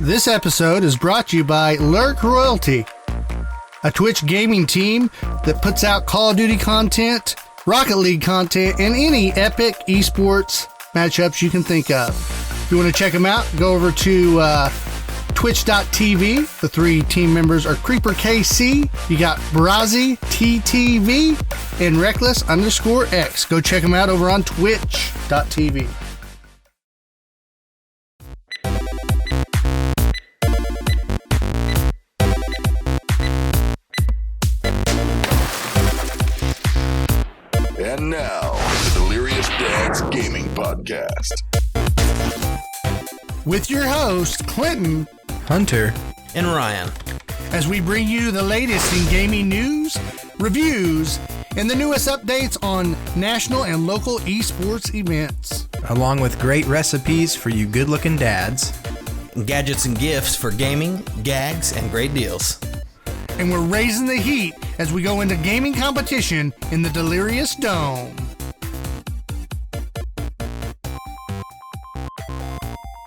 This episode is brought to you by Lurk Royalty, a Twitch gaming team that puts out Call of Duty content, Rocket League content, and any epic esports matchups you can think of. If you want to check them out, go over to twitch.tv. The three team members are Creeper KC, you got Brazzy TTV, and Reckless_X. Go check them out over on twitch.tv. And now, the Delirious Dads Gaming Podcast. With your host, Clinton, Hunter, and Ryan, as we bring you the latest in gaming news, reviews, and the newest updates on national and local esports events. along with great recipes for you good-looking dads. gadgets and gifts for gaming, gags, and great deals. And we're raising the heat as we go into gaming competition in the Delirious Dome.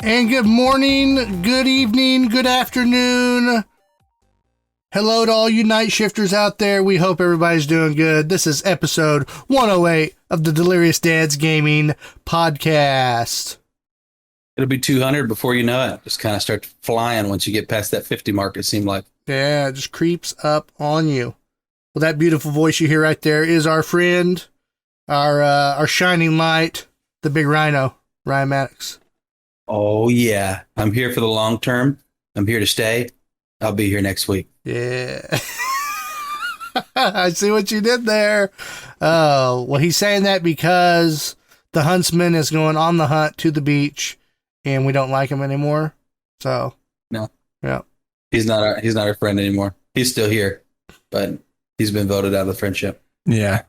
And good morning, good evening, good afternoon. Hello to all you night shifters out there. We hope everybody's doing good. This is episode 108 of the Delirious Dads Gaming Podcast. It'll be 200 before you know it. Just kind of start flying once you get past that 50 mark, it seemed like. Yeah, it just creeps up on you. Well, that beautiful voice you hear right there is our friend, our shining light, the big rhino, Ryan Maddox. Oh, yeah. I'm here for the long term. I'm here to stay. I'll be here next week. Yeah. I see what you did there. Oh, well, he's saying that because the huntsman is going on the hunt to the beach and we don't like him anymore. So, No. Yeah. He's not our friend anymore. He's still here, but he's been voted out of the friendship. Yeah.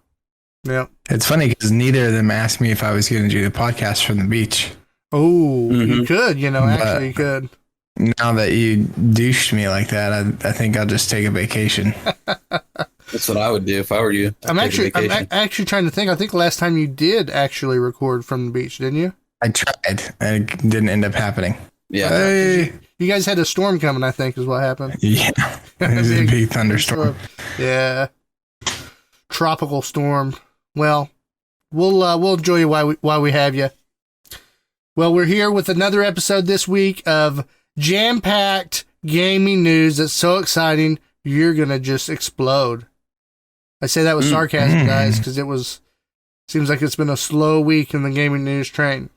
Yeah. It's funny because neither of them asked me if I was going to do the podcast from the beach. Oh, you could, actually you could. Now that you douched me like that, I think I'll just take a vacation. That's what I would do if I were you. I'm actually trying to think. I think last time you did actually record from the beach, didn't you? I tried, and it didn't end up happening. Yeah. Hey. You guys had a storm coming, I think, is what happened. Yeah. It was a big thunderstorm. Yeah. Tropical storm. Well, we'll enjoy you while we have you. Well, we're here with another episode this week of jam-packed gaming news that's so exciting, you're going to just explode. I say that with sarcasm, guys, because seems like it's been a slow week in the gaming news train.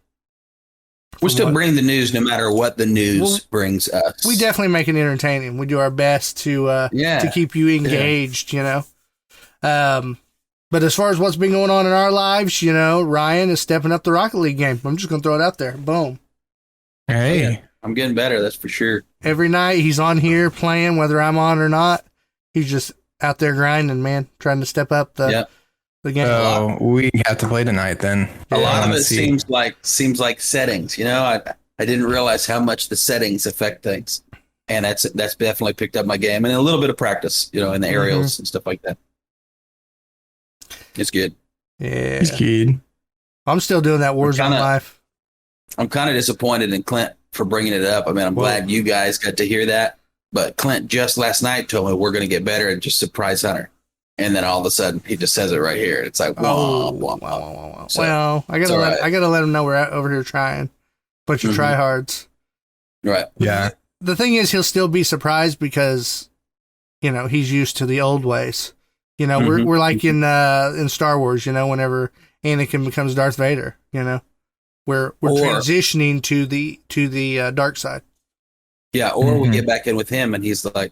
We're still bringing the news no matter what the news brings us. We definitely make it entertaining. We do our best to keep you engaged, But as far as what's been going on in our lives, Ryan is stepping up the Rocket League game. I'm just going to throw it out there. Boom. Hey. Yeah, I'm getting better, that's for sure. Every night he's on here playing, whether I'm on or not. He's just out there grinding, man, trying to step up the game. So we have to play tonight then. A lot of it seems like settings. I didn't realize how much the settings affect things. And that's definitely picked up my game. And a little bit of practice, in the aerials and stuff like that. It's good. Yeah. It's good. I'm still doing that Warzone life. I'm kind of disappointed in Clint for bringing it up. I mean, I'm glad you guys got to hear that. But Clint just last night told me we're going to get better and just surprise Hunter. And then all of a sudden, he just says it right here. It's like, wow. So, well, I gotta let him know we're over here trying. Bunch of tryhards. Right. Yeah. The thing is, he'll still be surprised because, he's used to the old ways. We're like in Star Wars, whenever Anakin becomes Darth Vader, we're transitioning to the dark side. Yeah, or we get back in with him and he's like,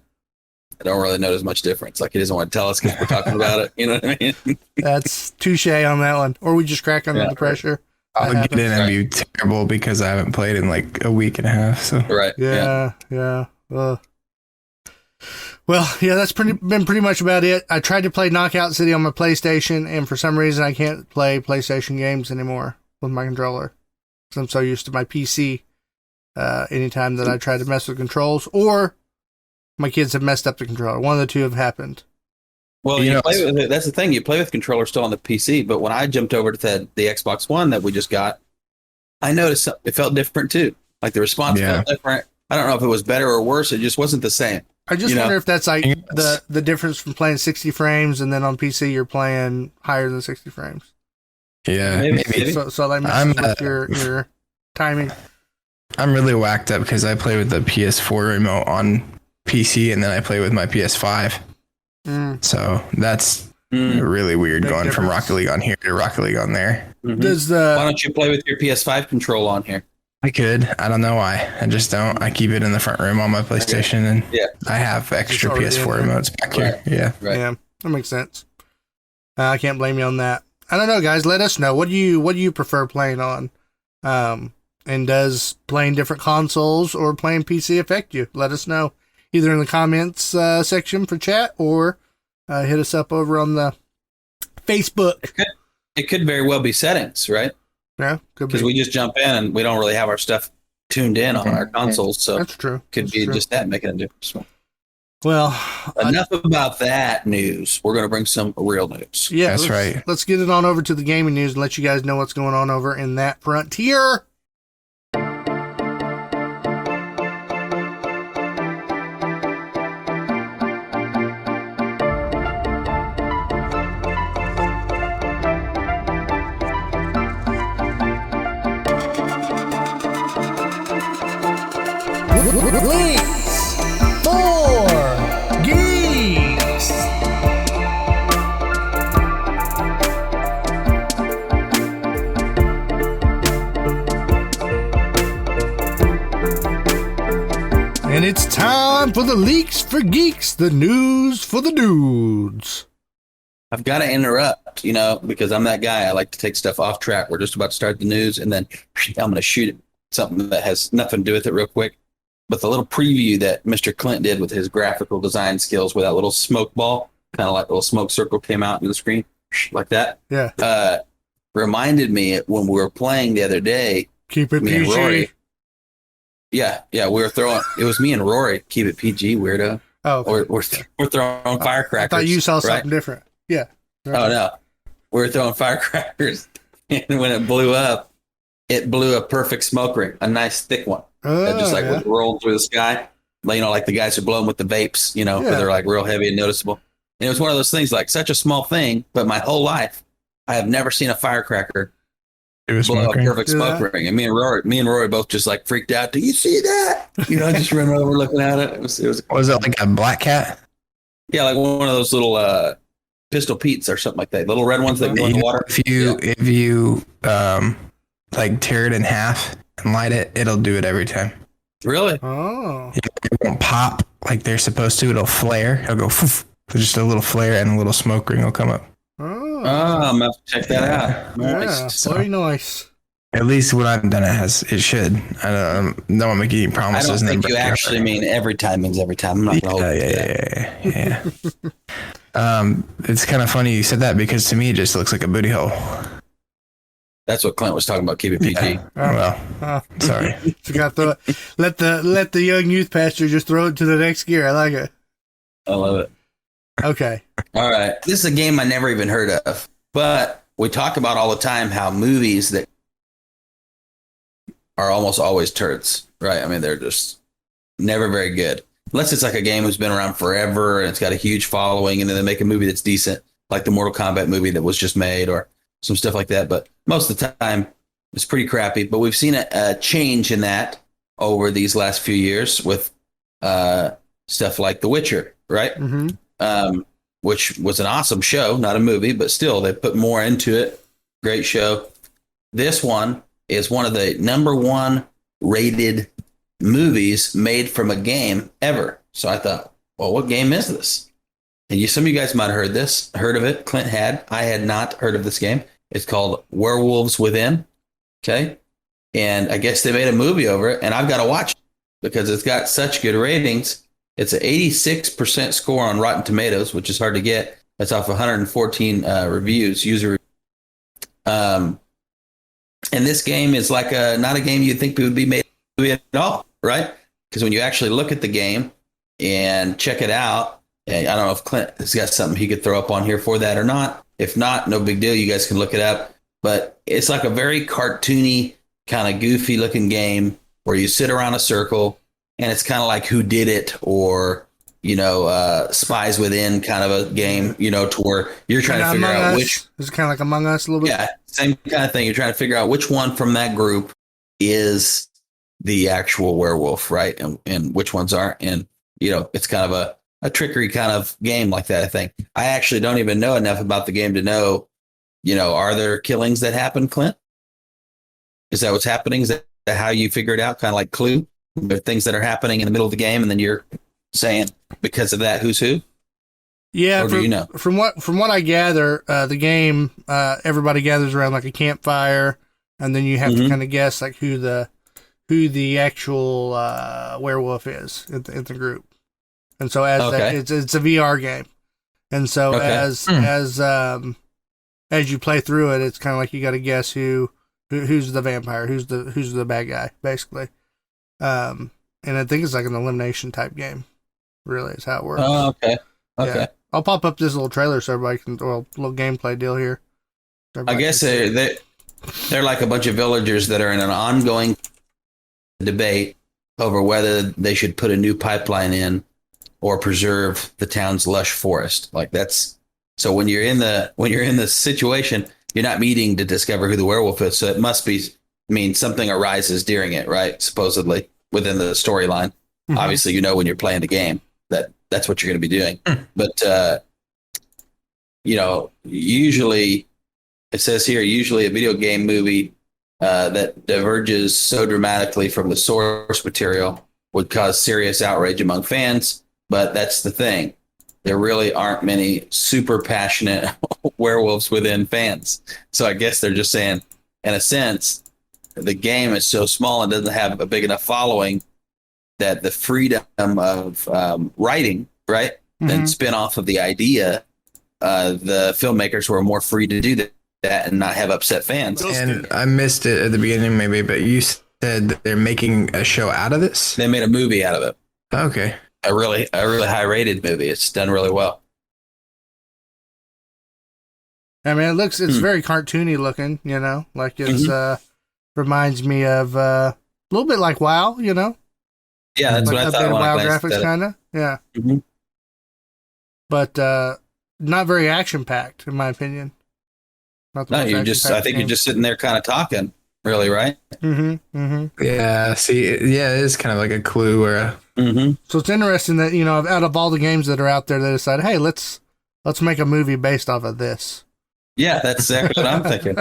I don't really notice much difference. Like he doesn't want to tell us because we're talking about it. You know what I mean? That's touche on that one. Or we just crack under the pressure. I'll get in and be terrible because I haven't played in like a week and a half. So right. Yeah. Well, yeah, that's been pretty much about it. I tried to play Knockout City on my PlayStation, and for some reason I can't play PlayStation games anymore with my controller. Because I'm so used to my PC. Anytime that I try to mess with controls, or my kids have messed up the controller. One of the two have happened. Well, that's the thing. You play with controller still on the PC, but when I jumped over to the Xbox One that we just got, I noticed it felt different too. Like the response felt different. I don't know if it was better or worse. It just wasn't the same. I just You know? wonder if that's like the difference from playing 60 frames and then on PC you're playing higher than 60 frames. Yeah, Maybe. So that messes with your timing. I'm really whacked up because I play with the PS4 remote on PC and then I play with my PS5. So that's really weird Big going from difference. Rocket League on here to Rocket League on there. Does Why don't you play with your PS5 control on here? I could. I don't know why. I just don't. I keep it in the front room on my PlayStation and I have extra already PS4 in there. remotes back here. Yeah. Right. Yeah, that makes sense. I can't blame you on that. I don't know, guys. Let us know. What do you prefer playing on? And does playing different consoles or playing PC affect you? Let us know either in the comments section for chat or hit us up over on the Facebook. It could very well be settings, right? Yeah, could be. Because we just jump in and we don't really have our stuff tuned in on our consoles, so That's true. could That's be true. just that making a difference. Well, Enough about that news. We're going to bring some real news. yeah, That's right. Let's get it on over to the gaming news and let you guys know what's going on over in that frontier. Links for Geeks. And it's time for the leaks for geeks, the news for the dudes. I've got to interrupt, because I'm that guy. I like to take stuff off track. We're just about to start the news, and then I'm going to shoot something that has nothing to do with it real quick. But the little preview that Mr. Clint did with his graphical design skills, where that little smoke ball, kind of like a little smoke circle, came out in the screen, like that, Yeah. reminded me when we were playing the other day. Keep it Me and PG. Rory. Yeah, we were throwing. It was me and Rory. Keep it PG, weirdo. Oh, okay. We're throwing firecrackers. I thought you saw right? something different. Yeah. Oh no, we were throwing firecrackers, and when it blew up, it blew a perfect smoke ring, a nice thick one that just yeah. would roll through the sky. Like the guys who blow them with the vapes, where they're like real heavy and noticeable. And it was one of those things, like such a small thing, but my whole life I have never seen a firecracker It was blow a smoking. perfect smoke ring. And me and Rory both just like freaked out. Do you see that? Just running over looking at it. It was Was it like a black cat? yeah, like one of those little Pistol Pete's or something like that. Little red ones that go in the water. If you like tear it in half and light it, it'll do it every time. Really? Oh. It won't pop like they're supposed to. It'll flare. It'll go foof. Just a little flare and a little smoke ring will come up. Oh. I'm gonna have to check that out. Yeah. Nice. Very nice. At least when I've done it should. I don't want to make any I promises. don't and then think you break it. actually mean every time means every time. I'm not gonna hold you to that. Yeah. It's kind of funny you said that because to me it just looks like a booty hole. That's what Clint was talking about. Keep it PG. Yeah. Well, Oh. sorry. So got to let the young youth pastor just throw it to the next gear. I like it. I love it. Okay. All right. This is a game I never even heard of, but we talk about all the time how movies that are almost always turds, right? I mean, they're just never very good. Unless it's like a game that's been around forever and it's got a huge following, and then they make a movie that's decent, like the Mortal Kombat movie that was just made or some stuff like that. But most of the time, it's pretty crappy. But we've seen a change in that over these last few years with stuff like The Witcher, right? Mm-hmm. Which was an awesome show, not a movie, but still they put more into it. Great show. This one is one of the number one rated movies made from a game ever. So I thought, well, what game is this? And some of you guys might have heard of it. Clint had. I had not heard of this game. It's called Werewolves Within. Okay. And I guess they made a movie over it, and I've got to watch it because it's got such good ratings. It's an 86% score on Rotten Tomatoes, which is hard to get. That's off 114 reviews, user reviews. And this game is like not a game you'd think would be made at all, right? Because when you actually look at the game and check it out, and I don't know if Clint has got something he could throw up on here for that or not. If not, no big deal. You guys can look it up. But it's like a very cartoony, kind of goofy looking game where you sit around a circle and it's kind of like Who Did It, or Spies Within kind of a game, to where you're trying to figure out which. Is it kind of like Among Us a little bit? Yeah, same kind of thing. You're trying to figure out which one from that group is the actual werewolf, right? And which ones aren't. And, it's kind of a trickery kind of game like that, I think. I actually don't even know enough about the game to know, are there killings that happen, Clint? Is that what's happening? Is that how you figure it out? Kind of like Clue? There are things that are happening in the middle of the game, and then you're saying because of that, who's who? Yeah, or do you know? From what I gather, the game, everybody gathers around like a campfire, and then you have to kind of guess like who the actual werewolf is in the group. And so it's a VR game, and so as you play through it, it's kind of like you got to guess who's the vampire, who's the bad guy, basically. And I think it's like an elimination type game. Really, is how it works. Oh, okay. Yeah. I'll pop up this little trailer so everybody can, or a little gameplay deal here. I guess they're like a bunch of villagers that are in an ongoing debate over whether they should put a new pipeline in or preserve the town's lush forest. Like that's so when you're in the situation, you're not meeting to discover who the werewolf is. So it must be something arises during it, right? Supposedly within the storyline. Mm-hmm. Obviously, when you're playing the game that's what you're going to be doing. But usually it says here, usually a video game movie that diverges so dramatically from the source material would cause serious outrage among fans. But that's the thing. There really aren't many super passionate werewolves within fans. So I guess they're just saying, in a sense, the game is so small and doesn't have a big enough following that the freedom of writing, right, and spin off of the idea, the filmmakers were more free to do that and not have upset fans. And I missed it at the beginning, maybe, but you said that they're making a show out of this? They made a movie out of it. Okay. A really high rated movie. It's done really well. I mean, it's very cartoony looking, like it's reminds me of a little bit like WoW, Yeah, that's like what I thought. WoW graphics, kind of, yeah. Mm-hmm. But not very action packed, in my opinion. I think you're just sitting there, kind of talking, really, right? Mm-hmm. Mm-hmm. Yeah. See, it is kind of like a Clue or a. Mm-hmm. So it's interesting that out of all the games that are out there, they decided, hey, let's make a movie based off of this. Yeah, that's exactly what I'm thinking.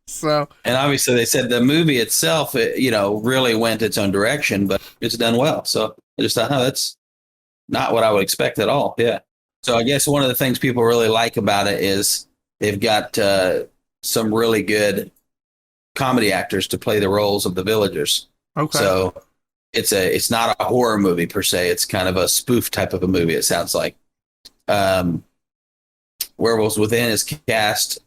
So, and obviously they said the movie itself, really went its own direction, but it's done well. So I just thought, that's not what I would expect at all. Yeah. So I guess one of the things people really like about it is they've got some really good comedy actors to play the roles of the villagers. Okay. So it's not a horror movie per se. It's kind of a spoof type of a movie. It sounds like. Werewolves Within is cast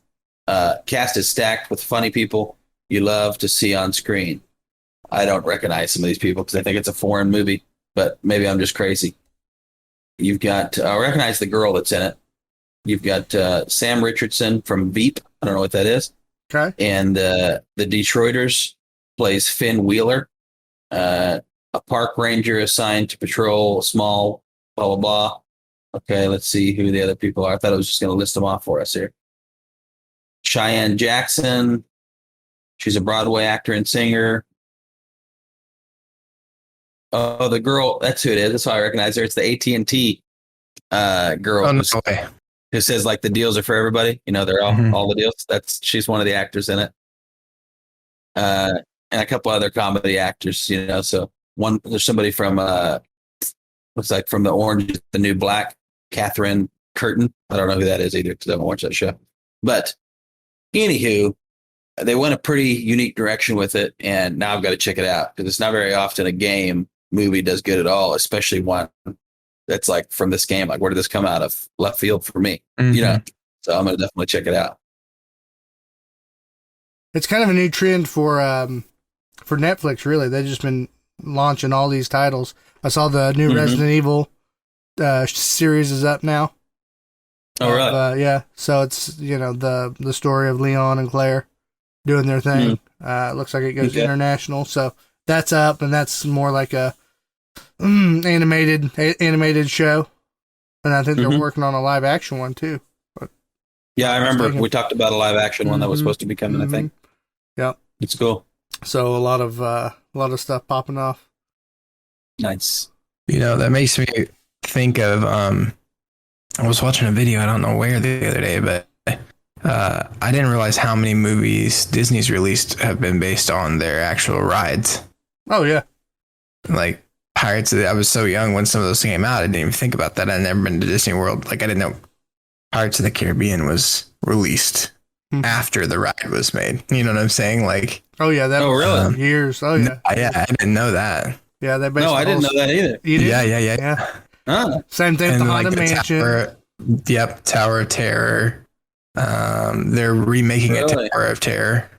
is stacked with funny people you love to see on screen. I don't recognize some of these people because I think it's a foreign movie, but maybe I'm just crazy. You've got, I recognize the girl that's in it. You've got Sam Richardson from Veep. I don't know what that is. Okay. And the Detroiters plays Finn Wheeler, a park ranger assigned to patrol a small blah, blah, blah. Okay, let's see who the other people are. I thought I was just going to list them off for us here. Cheyenne Jackson. She's a Broadway actor and singer. Oh, the girl. That's who it is. That's how I recognize her. It's the AT&T girl who says like the deals are for everybody. They're all the deals. She's one of the actors in it. And a couple other comedy actors. So there's somebody from looks like from the Orange is the New Black. Catherine Curtin. I don't know who that is either because I haven't watched that show. But anywho, they went a pretty unique direction with it, and now I've got to check it out because it's not very often a game movie does good at all, especially one that's like from this game. Like, where did this come out of left field for me? Mm-hmm. So I'm going to definitely check it out. It's kind of a new trend for Netflix, really. They've just been launching all these titles. I saw the new Resident Evil series is up now. Oh, really? Yeah. So it's the story of Leon and Claire doing their thing. It looks like it goes international. So that's up, and that's more like a animated show, and I think they're working on a live action one too. But Yeah, I remember we talked about a live action one that was supposed to be coming. I think. Yep. It's cool. So a lot of stuff popping off. Nice. You know, that makes me think of I was watching a video, I don't know where the other day, but I didn't realize how many movies Disney's released have been based on their actual rides. Oh yeah. Like I was so young when some of those came out, I didn't even think about that. I'd never been to Disney World. Like I didn't know Pirates of the Caribbean was released after the ride was made. You know what I'm saying? Like, oh yeah, that was really? years. Oh yeah. Yeah, I didn't know that. Yeah, they No, I didn't know that either. You did? Yeah. Oh. Same thing with the Haunted the Mansion. Tower of Terror. They're remaking a Really? Tower of Terror.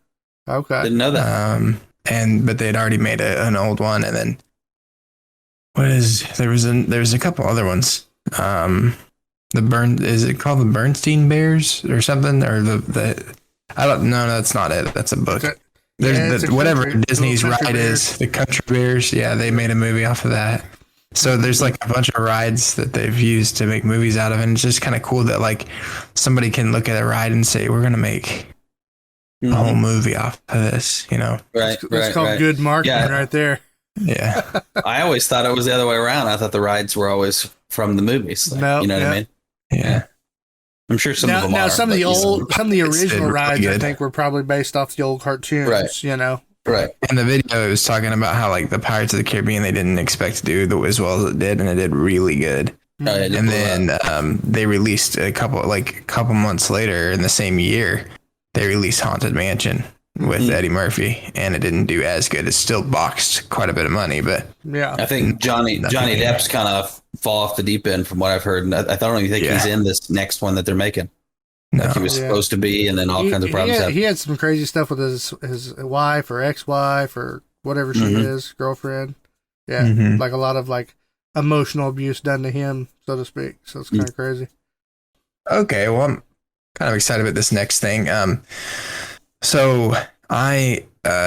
Okay. Didn't know that. But they'd already made an old one, and then there was a couple other ones. Is it called the Bernstein Bears or something? Or I don't know. That's not it. That's a book. Okay. There's Yeah, whatever country, Disney's Country ride Bears. is, the Country Bears. Yeah, they made a movie off of that. So there's like a bunch of rides that they've used to make movies out of, and it's just kind of cool that like somebody can look at a ride and say, "We're gonna make a whole movie off of this," you know? Right. It's called good marketing right there. Yeah. I always thought it was the other way around. I thought the rides were always from the movies. Like, No, you know what yeah. I mean? Yeah. I'm sure some of them Now are. some of but, the you know, some of the It's original really rides I good. think were probably based off the old cartoons. Right. You know. right. In the video, it was talking about how like the Pirates of the Caribbean they didn't expect to do as well as it did, and it did really good. Oh, yeah, And then they released a couple months later in the same year, they released Haunted Mansion with Eddie Murphy, and it didn't do as good. It still boxed quite a bit of money, but Yeah. I think Johnny Depp's kind of fall off the deep end from what I've heard. And I don't even think he's in this next one that they're making. no. Like he was supposed to be, and then all kinds of problems. He had some crazy stuff with his wife or ex-wife or whatever she is, girlfriend. Yeah, like a lot of like emotional abuse done to him, so to speak. So it's kind of crazy. Okay, well, I'm kind of excited about this next thing. So I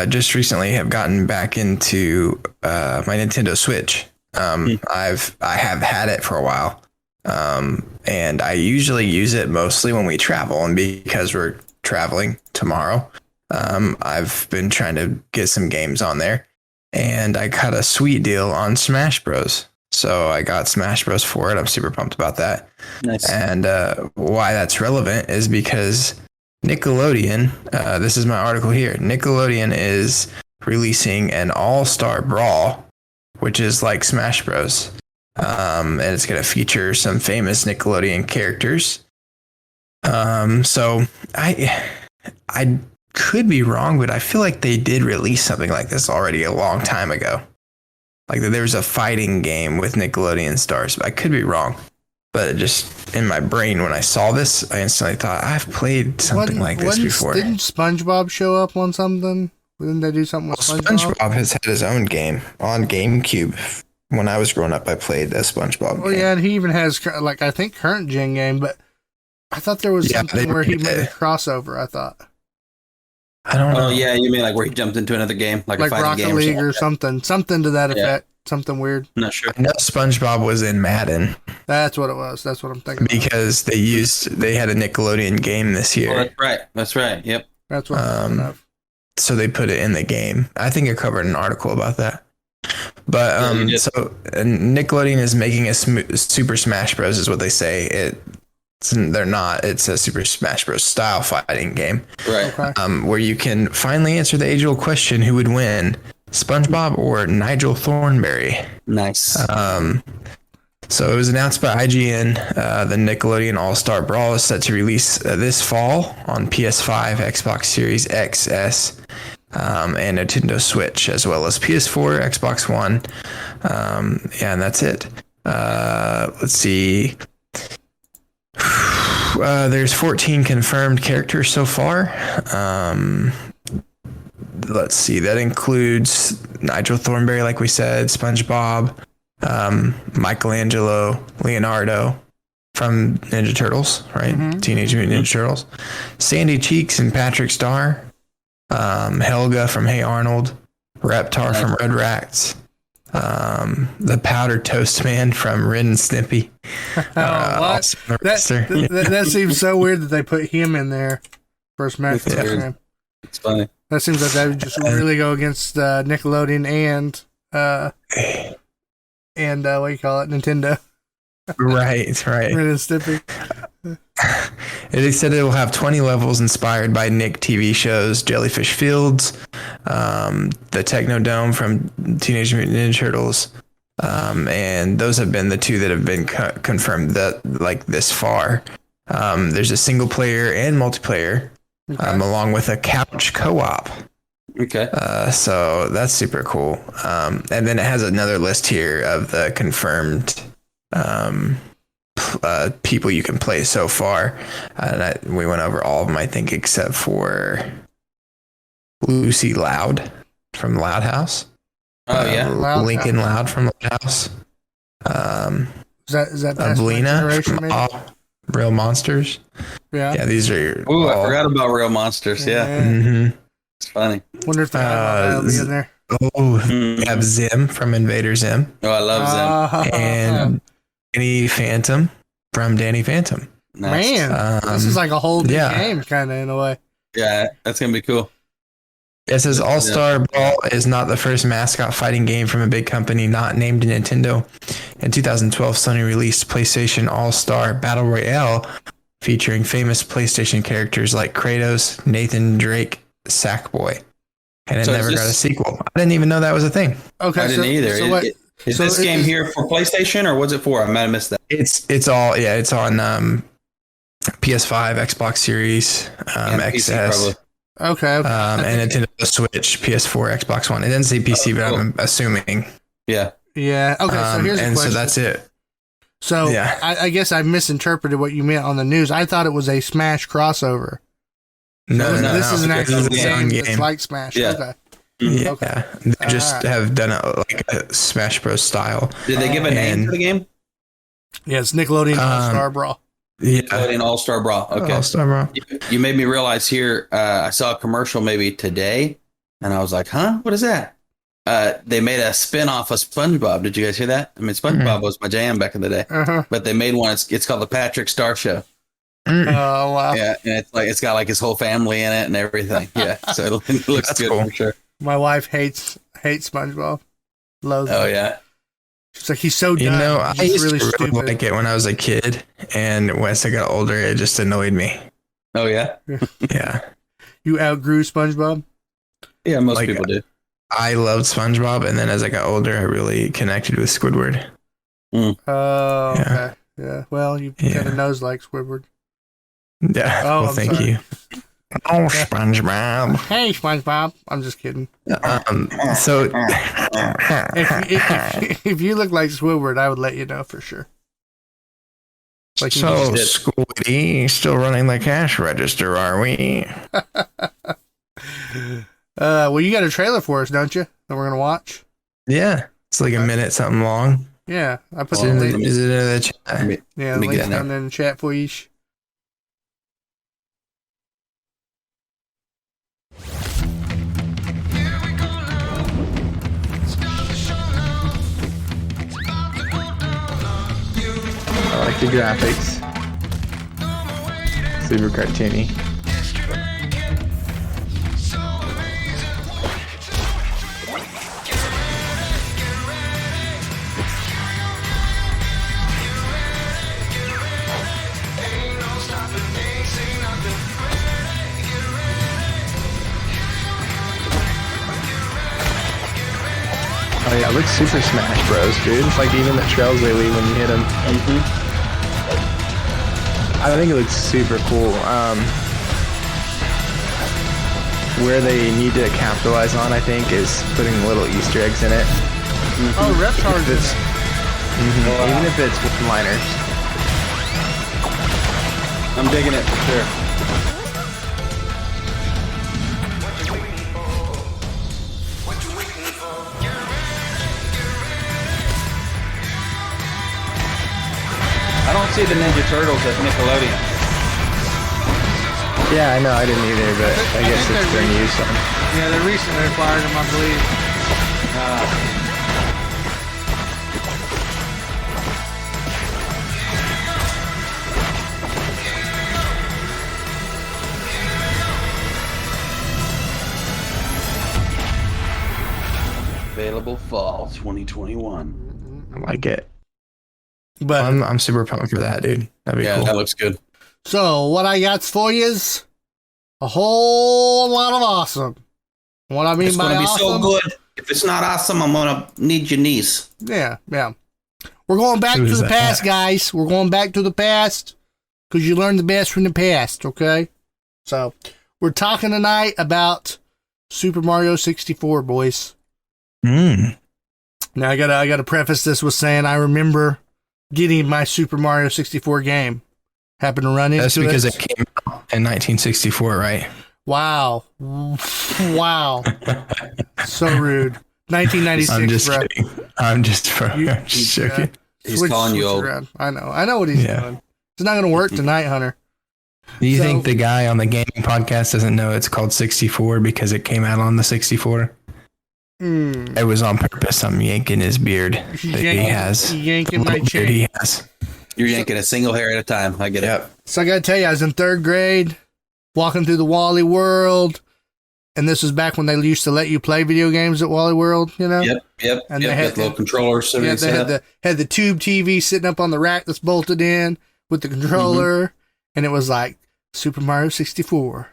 just recently have gotten back into my Nintendo Switch. I have had it for a while, and I usually use it mostly when we travel. And because we're traveling tomorrow, I've been trying to get some games on there, and I got a sweet deal on Smash Bros. So I got Smash Bros. For it. I'm super pumped about that. Nice. And why that's relevant is because Nickelodeon, this is my article here, Nickelodeon is releasing an all-star brawl, which is like Smash Bros. And it's going to feature some famous Nickelodeon characters. So I could be wrong, but I feel like they did release something like this already a long time ago. Like there was a fighting game with Nickelodeon stars, but I could be wrong. But it just in my brain, when I saw this, I instantly thought I've played something like this before. Didn't SpongeBob show up on something? Didn't they do something with SpongeBob? SpongeBob has had his own game on GameCube. When I was growing up, I played the SpongeBob Well, game. yeah, and he even has like I think current gen game, but I thought there was something where he made a crossover. I thought. I don't know. Oh yeah, you mean like where he jumped into another game, like a fighting Rocket game League or something? something to that effect, something weird. I'm not sure. I know SpongeBob was in Madden That's what it was. That's what I'm thinking. because they had a Nickelodeon game this Oh, year, that's right. That's right. Yep. That's what I'm thinking of. so they put it in the game. I think I covered an article about that. But Yeah, you did. so Nickelodeon is making a Super Smash Bros. Is what they say. They're not. It's a Super Smash Bros. Style fighting game. Right. Okay. Where you can finally answer the age-old question: who would win, SpongeBob or Nigel Thornberry? Nice. So it was announced by IGN. The Nickelodeon All-Star Brawl is set to release this fall on PS5, Xbox Series X, S, and Nintendo Switch, as well as PS4, Xbox One. And that's it. Let's see. There's 14 confirmed characters so far. Let's see. That includes Nigel Thornberry, like we said, SpongeBob, Michelangelo, Leonardo from Ninja Turtles, right? Teenage Mutant Ninja Turtles. Sandy Cheeks and Patrick Star. Helga from Hey Arnold. Reptar from Red Rats. the Powdered Toast Man from Ren and Snippy. What? That seems so weird that they put him in there for Smash Bros. Yeah. It's funny. That seems like that would just really go against Nickelodeon and what do you call it, Nintendo. Right. Ren and Stimpy. They said it will have 20 levels inspired by Nick TV shows, Jellyfish Fields, the Technodome from Teenage Mutant Ninja Turtles, and those have been the two that have been confirmed that like this far. There's a single player and multiplayer, along with a couch co-op. Okay. So that's super cool. And then it has another list here of the confirmed people you can play so far. We went over all of them, I think, except for Lucy Loud from Loud House. Oh, yeah. Lincoln Loud from Loud House. Is that Avelina from Real Monsters. Yeah, these are. Oh, I forgot about Real Monsters. Yeah. Mm-hmm. It's funny. Wonder if that'll be in there. Oh, we have Zim from Invader Zim. Oh, I love Zim. And Danny Phantom from Danny Phantom. Nice. Man, this is like a whole new game, kind of, in a way. Yeah, that's going to be cool. It says All-Star Brawl is not the first mascot fighting game from a big company not named Nintendo. In 2012, Sony released PlayStation All-Star Battle Royale, featuring famous PlayStation characters like Kratos, Nathan Drake, Sackboy. And it never got a sequel. I didn't even know that was a thing. Okay, I didn't either. Is this game here for PlayStation, or was it for? I might have missed that. It's on PS5, Xbox Series, XS. Okay. And Nintendo Switch, PS4, Xbox One. It didn't say PC, but I'm assuming. Yeah. Yeah. Okay. So here's the question. So that's it. So I guess I misinterpreted what you meant on the news. I thought it was a Smash crossover. No. This is an actual game. Game. It's like Smash. Yeah. Okay. Yeah. Okay. They just have done it like a Smash Bros. Style. Did they give a name to the game? Yeah, it's Nickelodeon All-Star Brawl. Yeah. Nickelodeon All-Star Brawl. Okay. All-Star Brawl. You made me realize here, I saw a commercial maybe today, and I was like, huh? What is that? They made a spin-off of SpongeBob. Did you guys hear that? I mean, SpongeBob was my jam back in the day. But they made one. It's called the Patrick Star Show. Oh, wow. Yeah, and it's got like his whole family in it and everything. Yeah, so it looks good cool. for sure. My wife hates SpongeBob. Loves Oh, him. yeah. She's like, he's so dumb. I he's used really to stupid. really like it when I was a kid, and once I got older, it just annoyed me. Oh, yeah? Yeah. You outgrew SpongeBob? Yeah, most people do. I loved SpongeBob, and then as I got older, I really connected with Squidward. Oh, okay. Yeah, well, you got a nose like Squidward. Yeah, well, thank you. Oh, SpongeBob. Hey, SpongeBob. I'm just kidding. So, if you look like Squidward, I would let you know for sure. Like so Squiddy, still running the cash register, are we? Well, you got a trailer for us, don't you? That we're gonna watch. Yeah, it's like a minute something long. Yeah, I put the link. Is it in the chat? Yeah, the link's down there in the chat for you. I like the graphics. Super cartoony. Oh yeah, it looks super Smash Bros, dude. It's like even the trails they leave when you hit them. I think it looks super cool. Where they need to capitalize on, I think, is putting little Easter eggs in it. Oh, Reptar's in it. Wow. Even if it's one-liners. I'm digging it for sure. I don't see the Ninja Turtles at Nickelodeon. Yeah, I know, I didn't either, but I guess it's their new song. Yeah, they recently acquired them, I believe. incredible fall 2021. I like it. But I'm super pumped for that, dude. That'd be Yeah, cool. that looks good. so what I got for you is a whole lot of awesome. What I mean It's by going to be awesome, so good. If it's not awesome, I'm going to need your niece. yeah. We're going back Who to is the that? past, guys. We're going back to the past because you learn the best from the past, okay? So we're talking tonight about Super Mario 64, boys. Mm. Now I gotta preface this with saying I remember getting my Super Mario 64 game. Happened to run into That's because it. it came out in 1964, right? Wow. So rude. 1996, I'm just bro. kidding. I'm just joking. He's calling you switch old. around. I know what he's doing. It's not gonna work tonight, Hunter. Do you So- think the guy on the gaming podcast doesn't know it's called 64 because it came out on the 64? It was on purpose. I'm yanking his beard that he has. Yanking my Little beard chain. he has. You're yanking a single hair at a time. I get it. Yep. So I gotta tell you, I was in 3rd grade, walking through the Wally World, and this was back when they used to let you play video games at Wally World, you know? Yep. And Yep. they had Got little controllers. Yeah, they had the tube TV sitting up on the rack that's bolted in with the controller, and it was like Super Mario 64.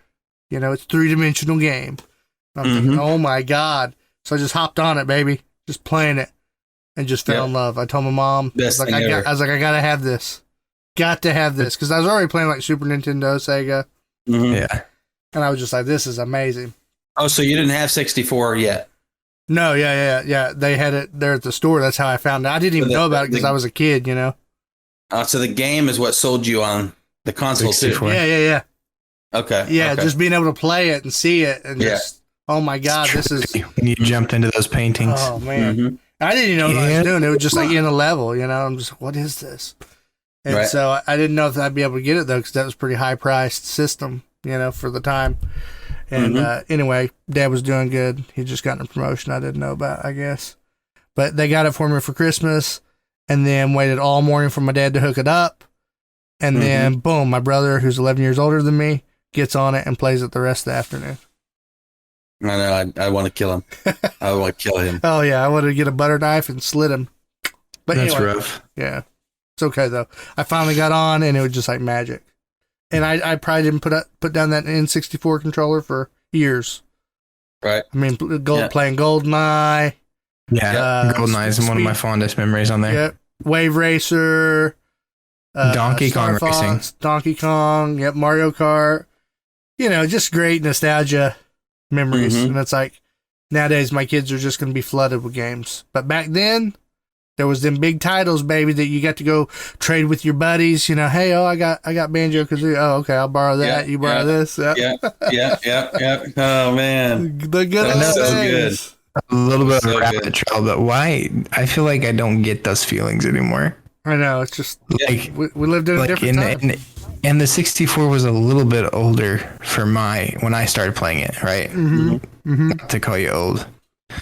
You know, it's 3-dimensional game. I'm thinking, oh my god! So I just hopped on it, baby, just playing it, and just fell in love. I told my mom, Best I thing ever. was like, I gotta have this, because I was already playing like Super Nintendo, Sega, Yeah. and I was just like, this is amazing. Oh, so you didn't have 64 yet? No, yeah. They had it there at the store. That's how I found it. I didn't even know about it because I was a kid, you know. So the game is what sold you on the console 64. too. Yeah. Okay. Yeah, okay. just being able to play it and see it, and Yeah. just, oh my god, this is, When you jumped into those paintings. oh man, Mhm. I didn't even know what I Yeah. was doing. It was just like in a level, you know. I'm just, what is this? And Right. so I didn't know if I'd be able to get it though, because that was a pretty high priced system, you know, for the time. And anyway, Dad was doing good. He just got a promotion I didn't know about, I guess. But they got it for me for Christmas, and then waited all morning for my dad to hook it up. And then, boom, my brother, who's 11 years older than me, gets on it and plays it the rest of the afternoon. I know. I want to kill him. I want to kill him. Oh, yeah, I wanted to get a butter knife and slit him. But That's anyway, rough. yeah, it's okay, though. I finally got on, and it was just like magic. And I probably didn't put down that N64 controller for years. Right. I mean, Yeah. playing GoldenEye. Yeah. GoldenEye is one of my fondest memories on there. Yep. Wave Racer. Donkey Star Kong Fox, Racing. Donkey Kong. Yep. Mario Kart. You know, just great nostalgia memories. Mhm. And it's like, nowadays my kids are just going to be flooded with games. But back then, there was them big titles, baby, that you got to go trade with your buddies. You know, hey, I got Banjo-Kazooie. Oh, okay, I'll borrow that. Yeah, You borrow yeah, this. Yep. Yeah. Oh man. The good That's old so days. A little bit of So a rabbit good. trail, but why? I feel like I don't get those feelings anymore. I know. It's just, Like, we lived in a different time. and the 64 was a little bit older for when I started playing it, right? Mm-hmm. Not to call you old.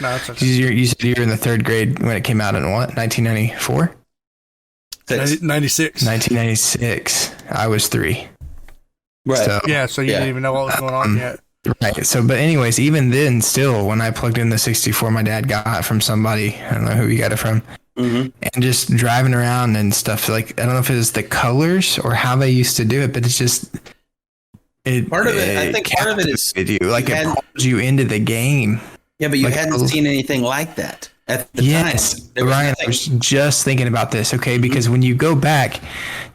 No, it's okay. You said you were in the 3rd grade when it came out in what? 1994? 96. 1996. I was 3. Right. So, Yeah, so you didn't even know what was going on yet. right. So, but anyways, even then, still, when I plugged in the 64, my dad got it from somebody. I don't know who he got it from. And just driving around and stuff, like, I don't know if it was the colors or how they used to do it, but it's just, Part of it, I think part of it is you. Like, you it hadn't- pulls you into the game. Yeah, but you Like, hadn't seen anything like that at the Yes, time. There was Ryan, I nothing- was just thinking about this, okay? Because when you go back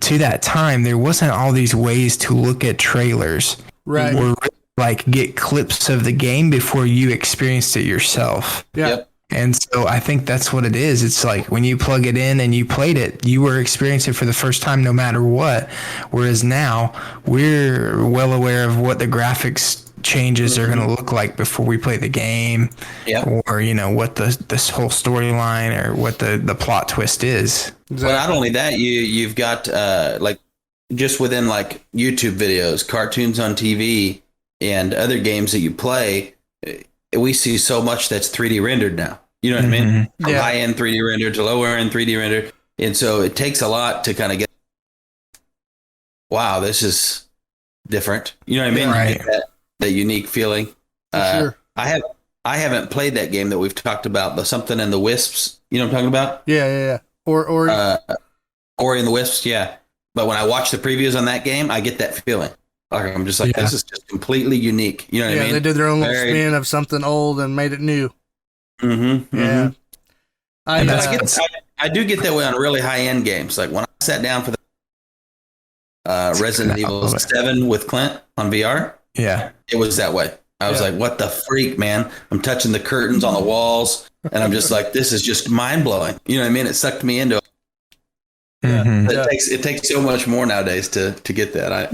to that time, there wasn't all these ways to look at trailers Right. or like get clips of the game before you experienced it yourself. Yeah. Yep. And so I think that's what it is. It's like when you plug it in and you played it, you were experiencing it for the first time no matter what. Whereas now we're well aware of what the graphics changes are going to look like before we play the game. Yep. Or, you know, what this whole storyline or what the plot twist is. Well, not only that, you've got like just within like YouTube videos, cartoons on TV, and other games that you play. We see so much that's 3D rendered now. You know what I mean? From Yeah. high end 3D render to lower end 3D render, and so it takes a lot to kind of get. Wow, this is different. You know what I mean? Right. You get that unique feeling. For sure. I I haven't played that game that we've talked about, the something in the Wisps. You know what I'm talking about? Yeah. Or Ori and the Wisps, yeah. But when I watch the previews on that game, I get that feeling. Like I'm just like, this is just completely unique. You know what I mean? They did their own little spin of something old and made it new. Yeah. I do get that way on really high end games. Like when I sat down for the Resident Evil 7 with Clint on VR, it was that way. I was like, what the freak, man? I'm touching the curtains on the walls, and I'm just like, this is just mind blowing. You know what I mean? It sucked me into it. It takes so much more nowadays to get that.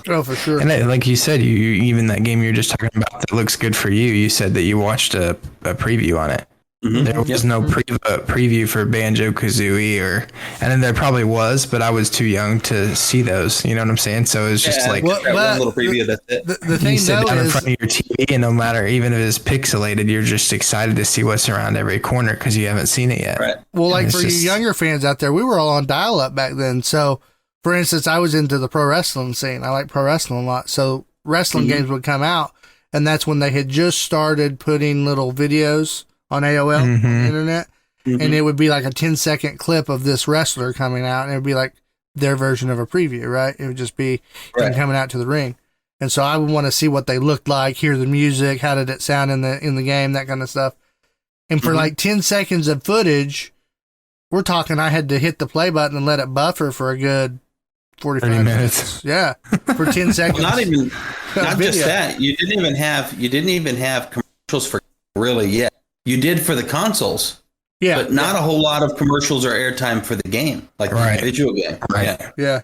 Oh, for sure. And like you said, you even that game you're just talking about that looks good for you. You said that you watched a preview on it. There was no preview for Banjo-Kazooie, and then there probably was, but I was too young to see those. You know what I'm saying? So it was just like one little preview. That's it. The thing, you sit down in front of your TV, and no matter, even if it's pixelated, you're just excited to see what's around every corner because you haven't seen it yet. Right. Well, like for you younger fans out there, we were all on dial-up back then. So, for instance, I was into the pro wrestling scene. I like pro wrestling a lot. So wrestling games would come out, and that's when they had just started putting little videos on AOL on the internet, and it would be like a 10-second clip of this wrestler coming out, and it would be like their version of a preview, right? It would just be them coming out to the ring, and so I would want to see what they looked like, hear the music, how did it sound in the game, that kind of stuff. And for like 10 seconds of footage, we're talking I had to hit the play button and let it buffer for a good 45 minutes. Yeah, for 10 seconds. Well, not just that. You didn't even have commercials for really yet. You did for the consoles, but not a whole lot of commercials or airtime for the game, like the individual game. Yeah.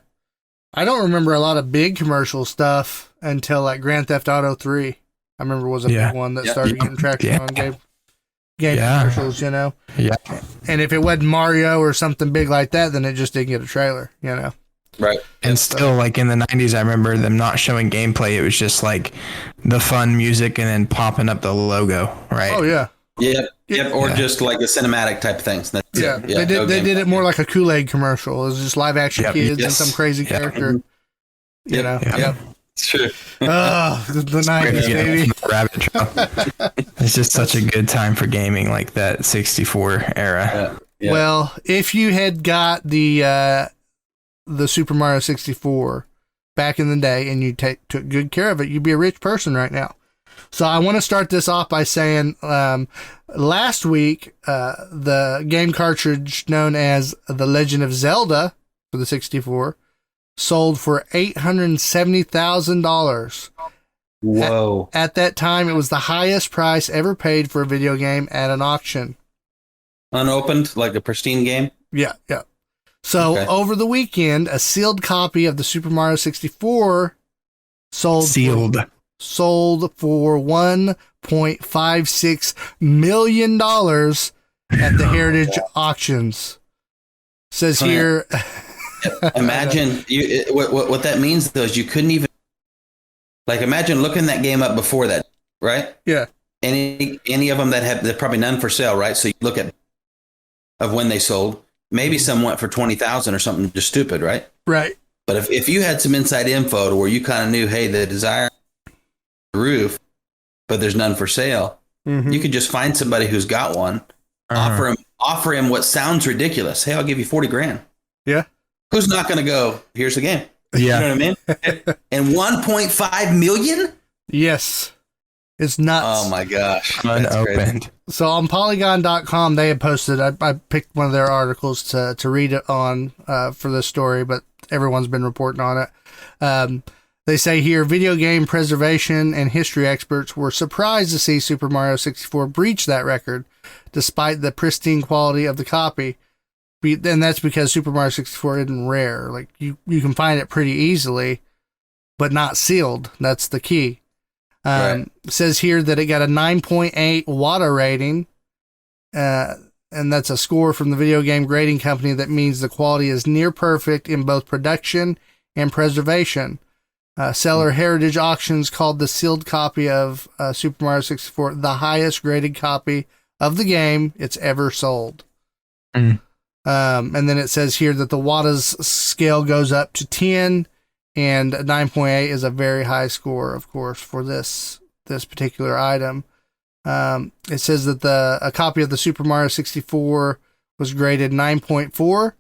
I don't remember a lot of big commercial stuff until like Grand Theft Auto 3. I remember was a big one that started getting traction on game commercials, you know? Yeah. And if it wasn't Mario or something big like that, then it just didn't get a trailer, you know? Right. And still, like in the 90s, I remember them not showing gameplay. It was just like the fun music and then popping up the logo, right? Oh, yeah. Yep. Or just like the cinematic type things. They did it more like a Kool-Aid commercial. It was just live action kids and some crazy character. You know. Yep. It's true. Oh, the 90s, baby. Rabbit trail. It's just such a good time for gaming, like that 64 era. Yeah. Well, if you had got the Super Mario 64 back in the day and you took good care of it, you'd be a rich person right now. So I want to start this off by saying last week, the game cartridge known as The Legend of Zelda for the 64 sold for $870,000. Whoa. At that time, it was the highest price ever paid for a video game at an auction. Unopened, like a pristine game? Yeah. So over the weekend, a sealed copy of the Super Mario 64 sold for $1.56 million at the Heritage Auctions. Says here. Imagine what that means though is you couldn't even imagine looking that game up before that, right? Yeah. Any of them they're probably none for sale, right? So you look at of when they sold. Maybe some went for 20,000 or something just stupid, right? Right. But if you had some inside info to where you kind of knew, hey, the Desire roof, but there's none for sale, you could just find somebody who's got one, offer him what sounds ridiculous. Hey, I'll give you 40 grand. Yeah. Who's not going to go, here's the game? Yeah. You know what I mean? And 1.5 million? Yes. It's nuts. Oh my gosh. Unopened. So on Polygon.com, they had posted, I picked one of their articles to read it on for this story, but everyone's been reporting on it. They say here, video game preservation and history experts were surprised to see Super Mario 64 breach that record, despite the pristine quality of the copy. And that's because Super Mario 64 isn't rare. Like you can find it pretty easily, but not sealed. That's the key. It says here that it got a 9.8 WADA rating, and that's a score from the video game grading company that means the quality is near perfect in both production and preservation. Seller Heritage Auctions called the sealed copy of Super Mario 64 the highest graded copy of the game it's ever sold. And then it says here that the WADA's scale goes up to 10, and 9.8 is a very high score, of course, for this particular item. It says that a copy of the Super Mario 64 was graded 9.4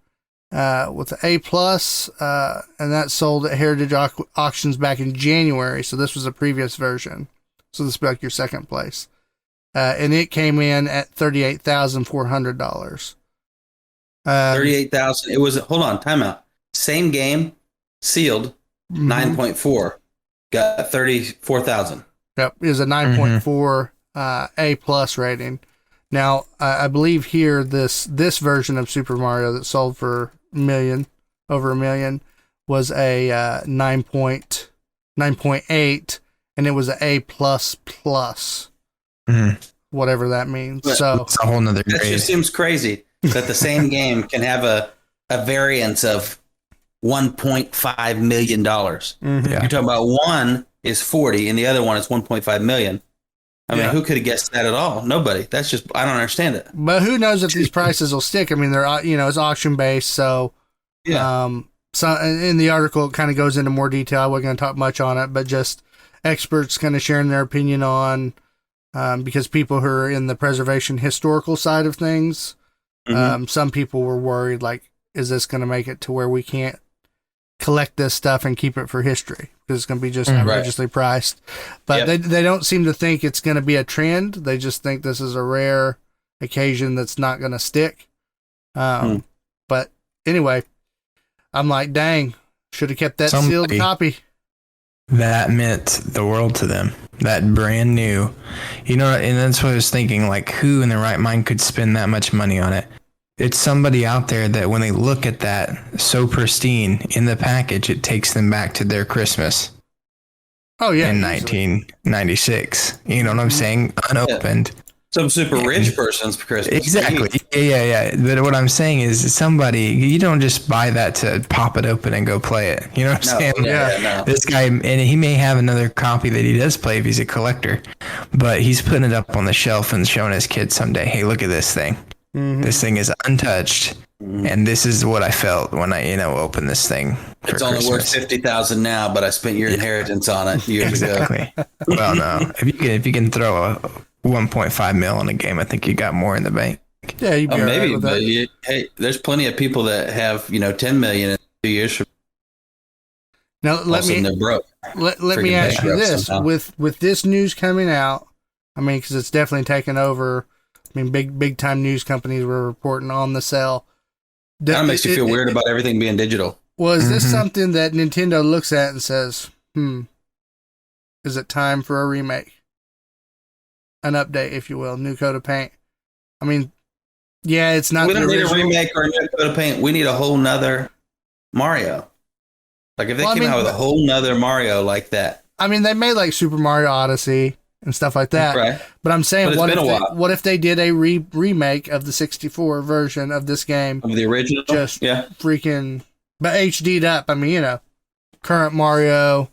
with an A plus, and that sold at Heritage Auctions back in January. So this was a previous version. So this would be like your second place, and it came in at $38,400. 38,000. It was, hold on, timeout. Same game, sealed, 9.4, got 34,000. Yep, it was a 9.4 A plus rating. Now, I believe here this version of Super Mario that sold for over a million, was a 9.8, and it was an A plus plus, whatever that means. But so it's a whole nother grade. That just seems crazy that the same game can have a variance of $1.5 million. Yeah. You're talking about one is 40 and the other one is 1.5 million. I mean, who could have guessed that at all? Nobody. That's just, I don't understand it. But who knows if these prices will stick? I mean, they're, it's auction based. So, so in the article, it kind of goes into more detail. I wasn't going to talk much on it, but just experts kind of sharing their opinion on, because people who are in the preservation historical side of things, some people were worried, like, is this going to make it to where we can't collect this stuff and keep it for history? Because it's going to be just outrageously priced. But they don't seem to think it's going to be a trend. They just think this is a rare occasion that's not going to stick. But anyway, I'm like, dang, should have kept that sealed copy. That meant the world to them. That brand new, and that's what I was thinking, like, who in their right mind could spend that much money on it? It's somebody out there that when they look at that so pristine in the package, it takes them back to their Christmas. Oh, yeah. In 1996. You know what I'm saying? Unopened. Some super rich person's Christmas. Exactly. Yeah. But what I'm saying is somebody, you don't just buy that to pop it open and go play it. You know what I'm saying? No. This guy, and he may have another copy that he does play if he's a collector, but he's putting it up on the shelf and showing his kids someday, hey, look at this thing. This thing is untouched, and this is what I felt when I, opened this thing. It's only worth $50,000 now, but I spent your inheritance on it years ago. Well, no, if you can throw a 1.5 mil on a game, I think you got more in the bank. Yeah, you'd be maybe. right with But that. hey, there's plenty of people that have 10 million in 2 years from Now they're broke. Let me ask you this: with this news coming out, I mean, because it's definitely taken over. I mean, big time news companies were reporting on the sale. That makes you feel weird about everything being digital. Was this something that Nintendo looks at and says, is it time for a remake? An update, if you will, new coat of paint. I mean, yeah, it's not. We don't need a remake or a new coat of paint. We need a whole nother Mario. Like if they came out with a whole nother Mario like that. I mean, they made like Super Mario Odyssey and stuff like that. Right. But I'm saying, what if they did a remake of the 64 version of this game? Of the original? Just freaking, but HD'd up. I mean, current Mario,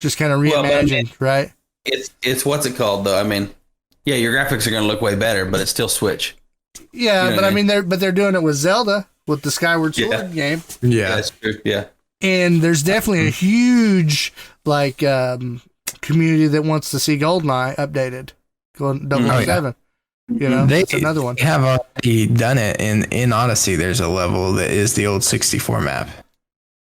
just kind of reimagined, right? It's what's it called though? I mean, yeah, your graphics are going to look way better, but it's still Switch. Yeah, but I mean, they're doing it with Zelda, with the Skyward Sword game. Yeah, that's true. Yeah. And there's definitely a huge community that wants to see GoldenEye updated, 007. That's another one. They have already done it in Odyssey. There's a level that is the old 64 map.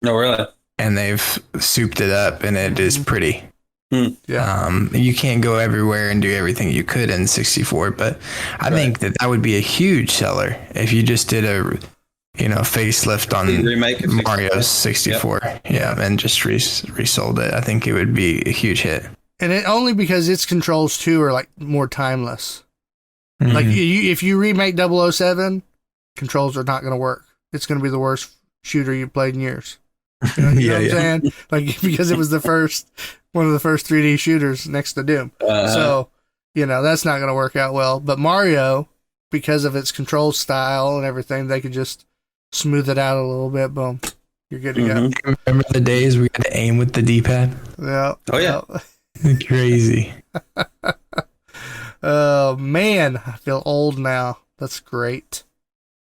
No, really? And they've souped it up, and it is pretty. Yeah. You can't go everywhere and do everything you could in 64, but I think that would be a huge seller if you just did a facelift on remake Mario 64. Yeah, and just resold it. I think it would be a huge hit. And it only because its controls too are like more timeless. Like if you remake 007, controls are not going to work. It's going to be the worst shooter you've played in years. You know what I'm saying? Like because it was one of the first 3D shooters next to Doom. So, that's not going to work out well. But Mario, because of its control style and everything, they could just smooth it out a little bit. Boom. You're good to go. Remember the days we had to aim with the D-pad? Yeah. Oh, yeah. Crazy. Oh, man. I feel old now. That's great.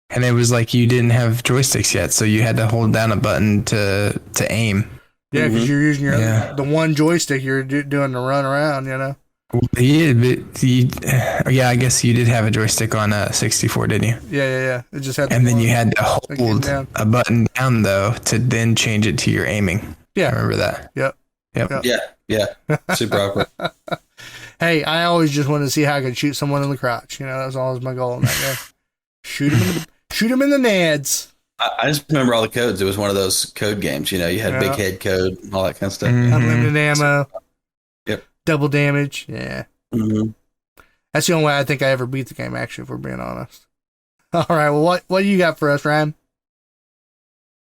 And it was like you didn't have joysticks yet, so you had to hold down a button to aim. Yeah, because you're using the one joystick you're doing to run around, Yeah, I guess you did have a joystick on 64, didn't you? Yeah. It just had. And then you had to hold down. a button down though to then change it to your aiming. Yeah, I remember that. Yep. Yeah. Super awkward. Hey, I always just wanted to see how I could shoot someone in the crotch. That was always my goal in that game. Shoot him in the nads. I just remember all the codes. It was one of those code games. You had big head code and all that kind of stuff. Unlimited ammo. Yep. Double damage. Yeah. Mm-hmm. That's the only way I think I ever beat the game, actually, if we're being honest. All right. Well, what do you got for us, Ryan?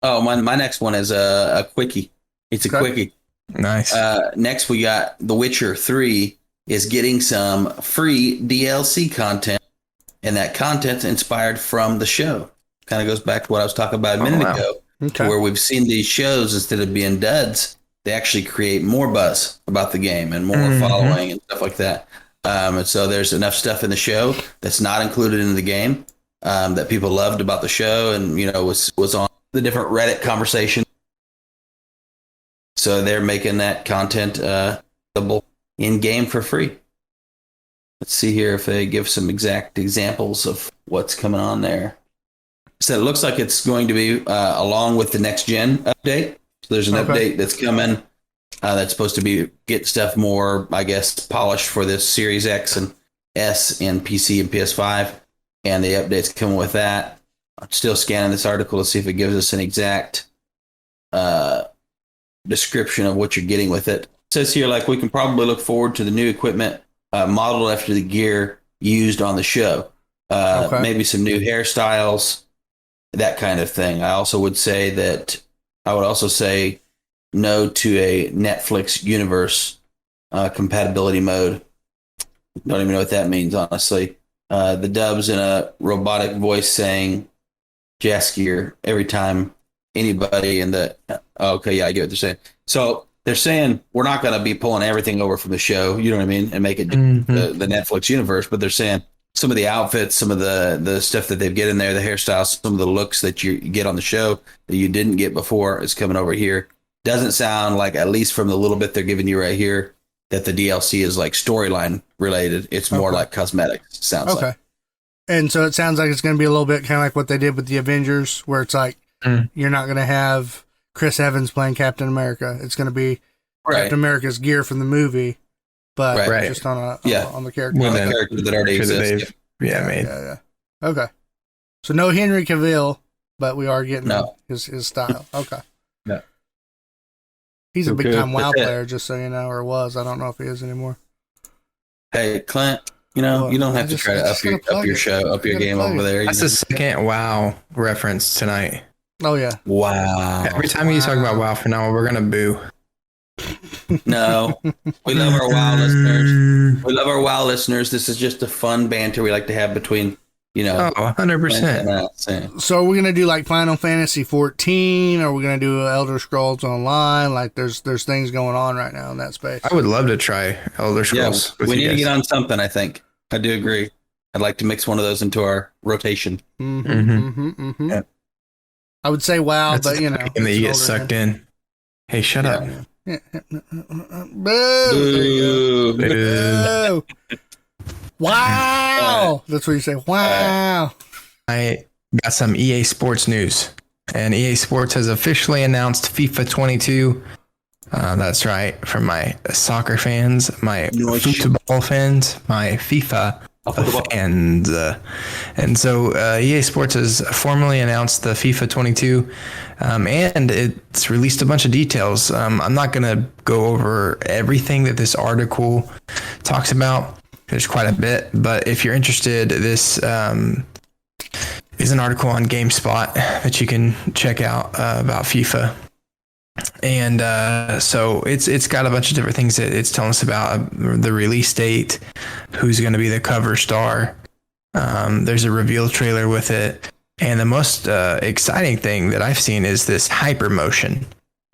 Oh, my next one is a quickie. It's a quickie. Nice. Next, we got The Witcher 3 is getting some free DLC content, and that content's inspired from the show. Kind of goes back to what I was talking about a minute ago, where we've seen these shows, instead of being duds, they actually create more buzz about the game and more following and stuff like that. And so there's enough stuff in the show that's not included in the game that people loved about the show, and was on the different Reddit conversation. So they're making that content available in game for free. Let's see here if they give some exact examples of what's coming on there. So it looks like it's going to be along with the next gen update. So there's an update that's coming that's supposed to get stuff more, I guess, polished for this Series X and S and PC and PS5. And the update's coming with that. I'm still scanning this article to see if it gives us an exact description of what you're getting with it. It says here, we can probably look forward to the new equipment modeled after the gear used on the show. Maybe some new hairstyles, that kind of thing. I would also say no to a Netflix universe compatibility mode. Don't even know what that means, honestly. The dubs in a robotic voice saying Jaskier every time anybody in the... Okay, yeah, I get what they're saying. So they're saying we're not going to be pulling everything over from the show, you know what I mean, and make it the Netflix universe, but they're saying some of the outfits, some of the stuff that they get in there, the hairstyles, some of the looks that you get on the show that you didn't get before is coming over here. Doesn't sound like, at least from the little bit they're giving you right here, that the DLC is storyline related. It's more like cosmetics, sounds like. And so it sounds like it's going to be a little bit kind of like what they did with the Avengers, where it's like you're not going to have Chris Evans playing Captain America. It's going to be Captain America's gear from the movie, but just on the character. Well, the character that already exists. Made. Yeah. Okay. So no Henry Cavill, but we are getting his style. Okay. No. He's a big time WoW player, just so you know, or was. I don't know if he is anymore. Hey, Clint, you don't have to try to up your game over there. That's the second WoW reference tonight. Oh, yeah. Wow. Every time you talk about WoW for now, we're going to boo. No. We love our WoW listeners. We love our WoW listeners. This is just a fun banter we like to have between, 100%. So are we going to do Final Fantasy 14? Are we going to do Elder Scrolls Online? There's things going on right now in that space. I would love to try Elder Scrolls. We need to get on something, I think. I do agree. I'd like to mix one of those into our rotation. Yeah. I would say WoW, but game that you get sucked in. Hey, shut up. Yeah. Boo! Boo! Wow! That's what you say. Wow! I got some EA Sports news, and EA Sports has officially announced FIFA 22. That's right, for my soccer fans, my football fans, my FIFA fans. And so EA Sports has formally announced the FIFA 22, and it's released a bunch of details. I'm not going to go over everything that this article talks about. There's quite a bit, but if you're interested, this is an article on GameSpot that you can check out about FIFA. And so it's got a bunch of different things that it's telling us about: the release date, who's going to be the cover star. There's a reveal trailer with it, and the most exciting thing that I've seen is this hyper motion.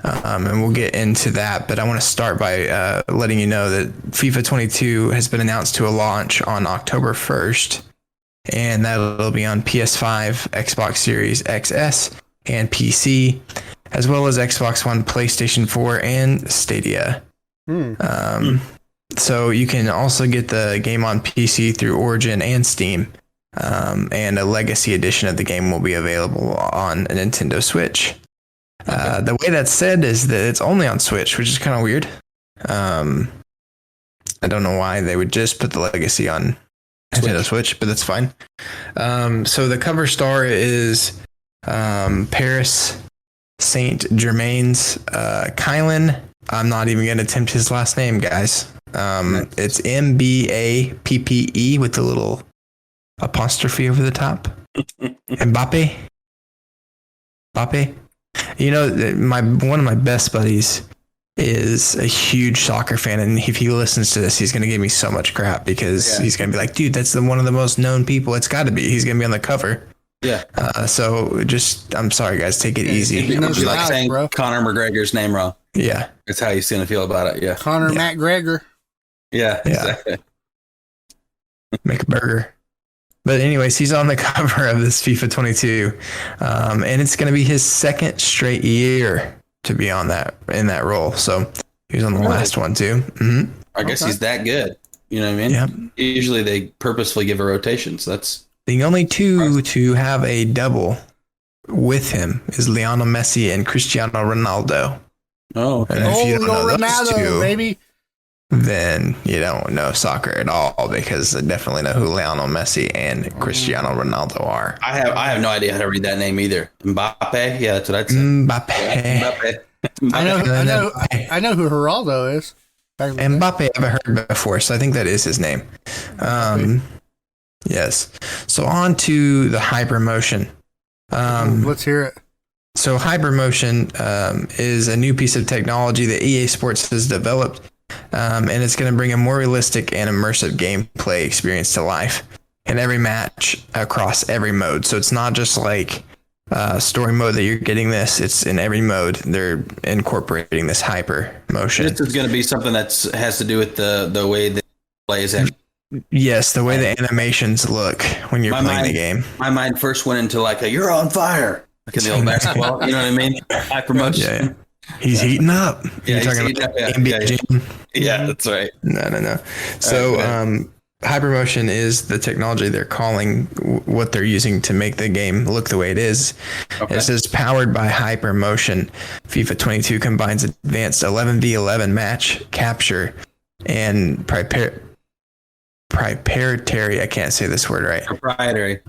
And we'll get into that, but I want to start by letting you know that FIFA 22 has been announced to a launch on October 1st, and that will be on PS5, Xbox Series XS, and PC, as well as Xbox One, PlayStation 4, and Stadia. So you can also get the game on PC through Origin and Steam. And a legacy edition of the game will be available on a Nintendo Switch. The way that's said is that it's only on Switch, which is kind of weird. I don't know why they would just put the legacy on Nintendo Switch, but that's fine. So the cover star is Paris Saint Germain's Kylan. I'm not even going to attempt his last name, guys. It's Mbappe with the little apostrophe over the top. Mbappe. You know, one of my best buddies is a huge soccer fan, and if he listens to this, he's going to give me so much crap because he's going to be like, dude, that's one of the most known people. It's got to be. He's going to be on the cover. Yeah. So I'm sorry, guys. Take it easy. It's like saying Conor McGregor's name wrong. Yeah. That's how he's going to feel about it. Yeah. Conor McGregor. Yeah, exactly. Make a burger. But anyways, he's on the cover of this FIFA 22, and it's going to be his second straight year to be on in that role. So he was on the last one too. Mm-hmm. I guess he's that good. You know what I mean? Yep. Usually they purposefully give a rotation, so that's the only two to have a double with him is Lionel Messi and Cristiano Ronaldo. Oh, okay. And if you don't know those Ronaldo, two, baby. Then you don't know soccer at all, because I definitely know who Lionel Messi and Cristiano Ronaldo are. I have no idea how to read that name either. Mbappe, yeah, that's what I'd say. Mbappe. I know who Geraldo is. Mbappe I've heard before, so I think that is his name. Yes. So on to the Hypermotion. Let's hear it. So Hypermotion is a new piece of technology that EA Sports has developed. And it's going to bring a more realistic and immersive gameplay experience to life in every match across every mode. So it's not just like story mode that you're getting this. It's in every mode. They're incorporating this hyper motion. This is going to be something that has to do with the way the play is actually. Yes, the way the animations look when you're playing the game. My mind first went into like you're on fire, like in the old basketball. You know what I mean? Hyper motion. Yeah. He's heating up. Yeah, You're talking about NBA. Yeah, that's right. No. So, Hypermotion is the technology they're calling what they're using to make the game look the way it is. Okay. It says powered by Hypermotion. FIFA 22 combines advanced 11v11 match capture and proprietary. I can't say this word right. Proprietary.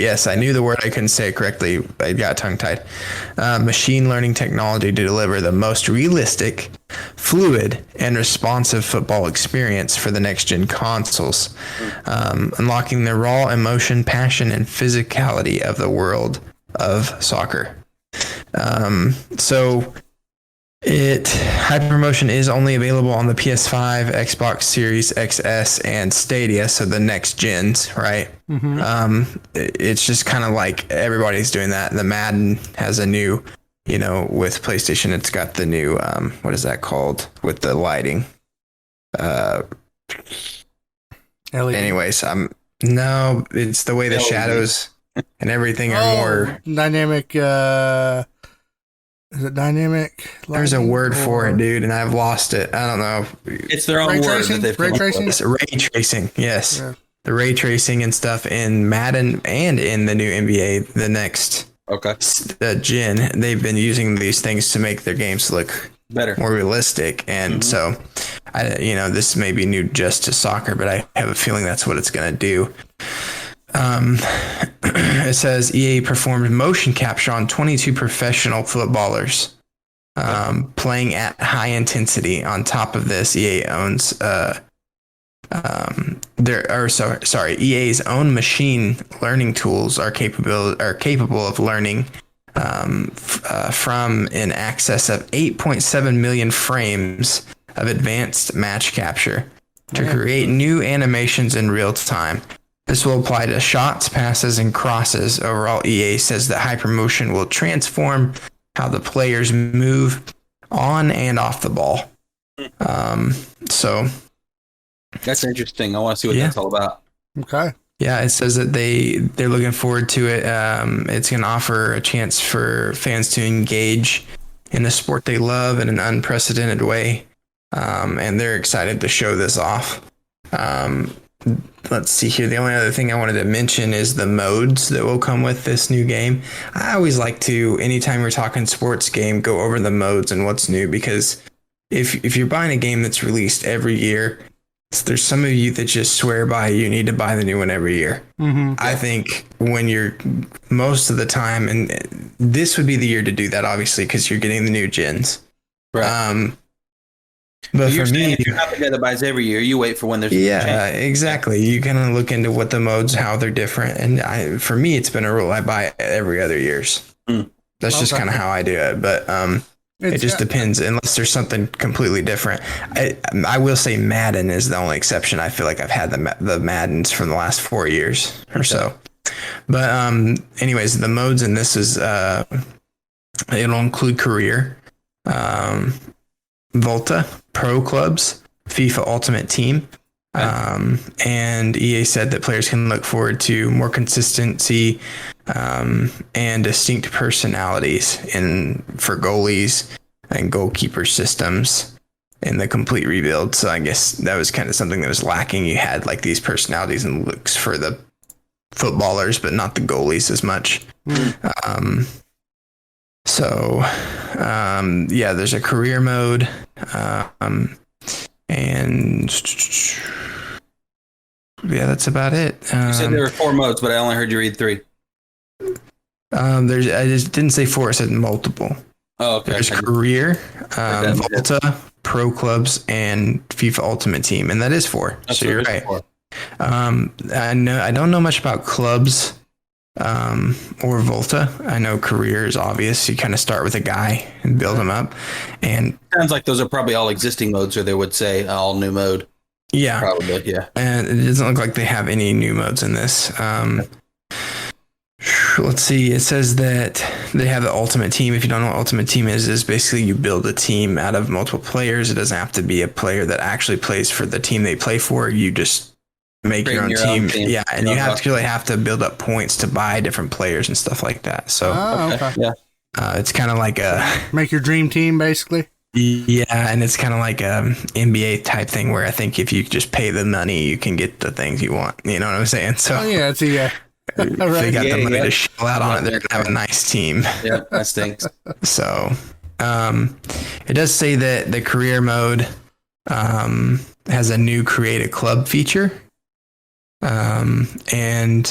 Yes, I knew the word. I couldn't say it correctly. I got tongue-tied. Machine learning technology to deliver the most realistic, fluid, and responsive football experience for the next-gen consoles, unlocking the raw emotion, passion, and physicality of the world of soccer. Hypermotion is only available on the PS5, Xbox Series XS, and Stadia, so the next gens, right? Mm-hmm. It's just kind of like everybody's doing that. The Madden has a new, with PlayStation, it's got the new, what is that called? With the lighting. Anyways, no, it's the way the shadows and everything are more dynamic. Is it dynamic? There's a word for it, dude, and I've lost it. I don't know. It's their own word that they've ray tracing. It's ray tracing, yes. Yeah. The ray tracing and stuff in Madden and in the new NBA, the next gen. They've been using these things to make their games look better, more realistic, and so this may be new just to soccer, but I have a feeling that's what it's going to do. It says EA performed motion capture on 22 professional footballers playing at high intensity. On top of this, EA owns EA's own machine learning tools are capable of learning from in excess of 8.7 million frames of advanced match capture to create new animations in real time. This will apply to shots, passes, and crosses. Overall, EA says that Hypermotion will transform how the players move on and off the ball. So that's interesting. I want to see what that's all about. Okay. Yeah, it says that they're looking forward to it. It's going to offer a chance for fans to engage in the sport they love in an unprecedented way. and they're excited to show this off. Let's see here. The only other thing I wanted to mention is the modes that will come with this new game. I always like to, anytime we're talking sports game, go over the modes and what's new, because if you're buying a game that's released every year, there's some of you that just swear by you need to buy the new one every year. Mm-hmm. I think when you're most of the time, and this would be the year to do that, obviously, because you're getting the new gens. Right. But for me, if you're not the guy that buys every year, you wait for when there's exactly. You kind of look into what the modes, how they're different, and for me, it's been a rule. I buy every other years. That's just kind of how I do it. But it just depends, unless there's something completely different. I will say Madden is the only exception. I feel like I've had the Maddens from the last 4 years or so. But anyways, the modes in this is it'll include career, Volta, Pro Clubs, FIFA Ultimate Team. And EA said that players can look forward to more consistency and distinct personalities for goalies and goalkeeper systems in the complete rebuild. So I guess that was kind of something that was lacking. You had like these personalities and looks for the footballers, but not the goalies as much. There's a career mode, and that's about it. You said there were 4 modes, but I only heard you read 3. I just didn't say 4. I said multiple. Oh, okay. There's career, Volta, Pro Clubs, and FIFA Ultimate Team, and that is 4. So you're right. I don't know much about clubs or Volta. I know career is obvious. You kind of start with a guy and build him up. And sounds like those are probably all existing modes, or they would say all new mode. Yeah, probably. Yeah, and it doesn't look like they have any new modes in this. Let's see. It says that they have the Ultimate Team. If you don't know what Ultimate Team is basically you build a team out of multiple players. It doesn't have to be a player that actually plays for the team they play for. You just make your own team. Yeah, and you have to build up points to buy different players and stuff like that. So it's kind of like make your dream team, basically. Yeah, and it's kind of like a NBA type thing where I think if you just pay the money, you can get the things you want. You know what I'm saying? So it's a if they got the money to shell out on it, they're gonna have a nice team. Yeah, that stinks. So it does say that the career mode has a new create a club feature. And